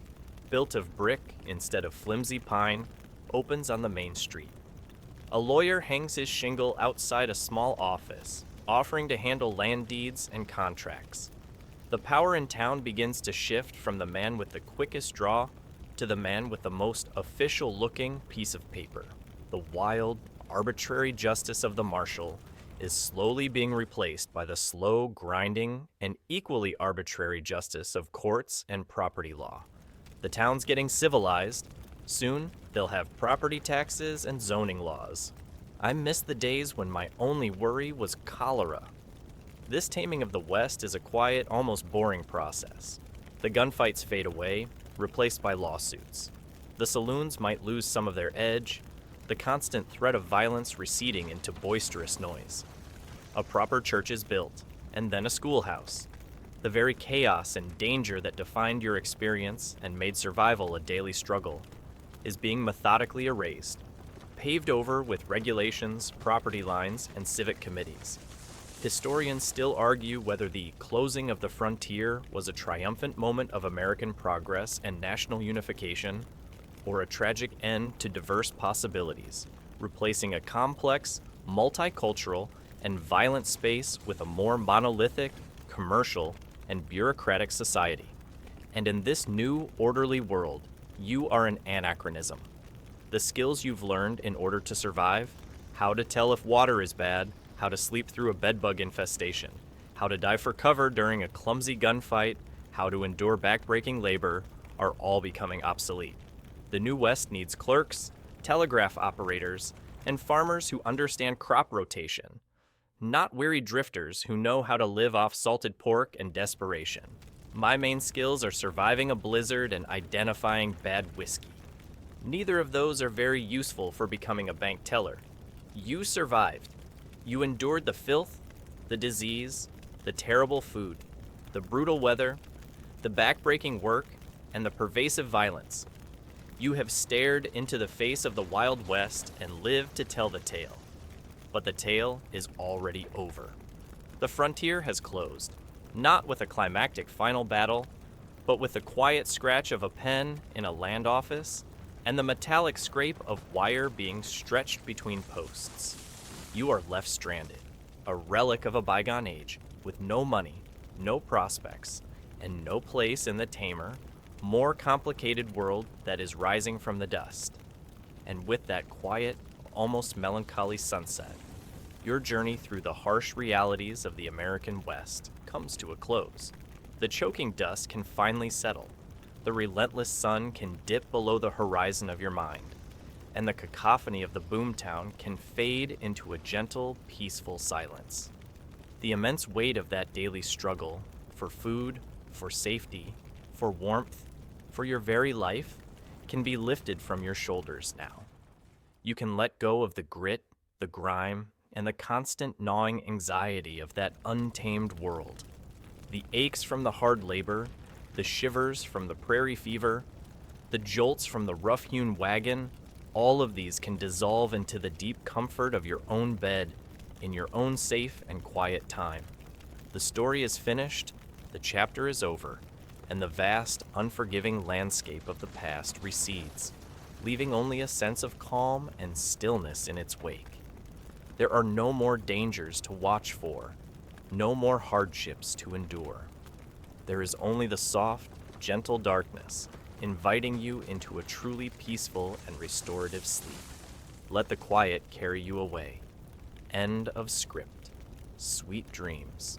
built of brick instead of flimsy pine, opens on the main street. A lawyer hangs his shingle outside a small office, offering to handle land deeds and contracts. The power in town begins to shift from the man with the quickest draw to the man with the most official-looking piece of paper. The wild, arbitrary justice of the marshal is slowly being replaced by the slow, grinding, and equally arbitrary justice of courts and property law. The town's getting civilized. Soon, they'll have property taxes and zoning laws. I miss the days when my only worry was cholera. This taming of the West is a quiet, almost boring process. The gunfights fade away, replaced by lawsuits. The saloons might lose some of their edge, the constant threat of violence receding into boisterous noise. A proper church is built, and then a schoolhouse. The very chaos and danger that defined your experience and made survival a daily struggle is being methodically erased, paved over with regulations, property lines, and civic committees. Historians still argue whether the closing of the frontier was a triumphant moment of American progress and national unification, or a tragic end to diverse possibilities, replacing a complex, multicultural, and violent space with a more monolithic, commercial, and bureaucratic society. And in this new, orderly world, you are an anachronism. The skills you've learned in order to survive, how to tell if water is bad, how to sleep through a bedbug infestation, how to dive for cover during a clumsy gunfight, how to endure backbreaking labor, are all becoming obsolete. The New West needs clerks, telegraph operators, and farmers who understand crop rotation, not weary drifters who know how to live off salted pork and desperation. My main skills are surviving a blizzard and identifying bad whiskey. Neither of those are very useful for becoming a bank teller. You survived. You endured the filth, the disease, the terrible food, the brutal weather, the backbreaking work, and the pervasive violence. You have stared into the face of the Wild West and lived to tell the tale. But the tale is already over. The frontier has closed, not with a climactic final battle, but with the quiet scratch of a pen in a land office and the metallic scrape of wire being stretched between posts. You are left stranded, a relic of a bygone age, with no money, no prospects, and no place in the tamer, more complicated world that is rising from the dust. And with that quiet, almost melancholy sunset, your journey through the harsh realities of the American West comes to a close. The choking dust can finally settle. The relentless sun can dip below the horizon of your mind, and the cacophony of the boomtown can fade into a gentle, peaceful silence. The immense weight of that daily struggle for food, for safety, for warmth, for your very life can be lifted from your shoulders now. You can let go of the grit, the grime, and the constant gnawing anxiety of that untamed world. The aches from the hard labor, the shivers from the prairie fever, the jolts from the rough-hewn wagon, all of these can dissolve into the deep comfort of your own bed in your own safe and quiet time. The story is finished, the chapter is over, and the vast, unforgiving landscape of the past recedes, leaving only a sense of calm and stillness in its wake. There are no more dangers to watch for, no more hardships to endure. There is only the soft, gentle darkness, inviting you into a truly peaceful and restorative sleep. Let the quiet carry you away. End of script. Sweet dreams.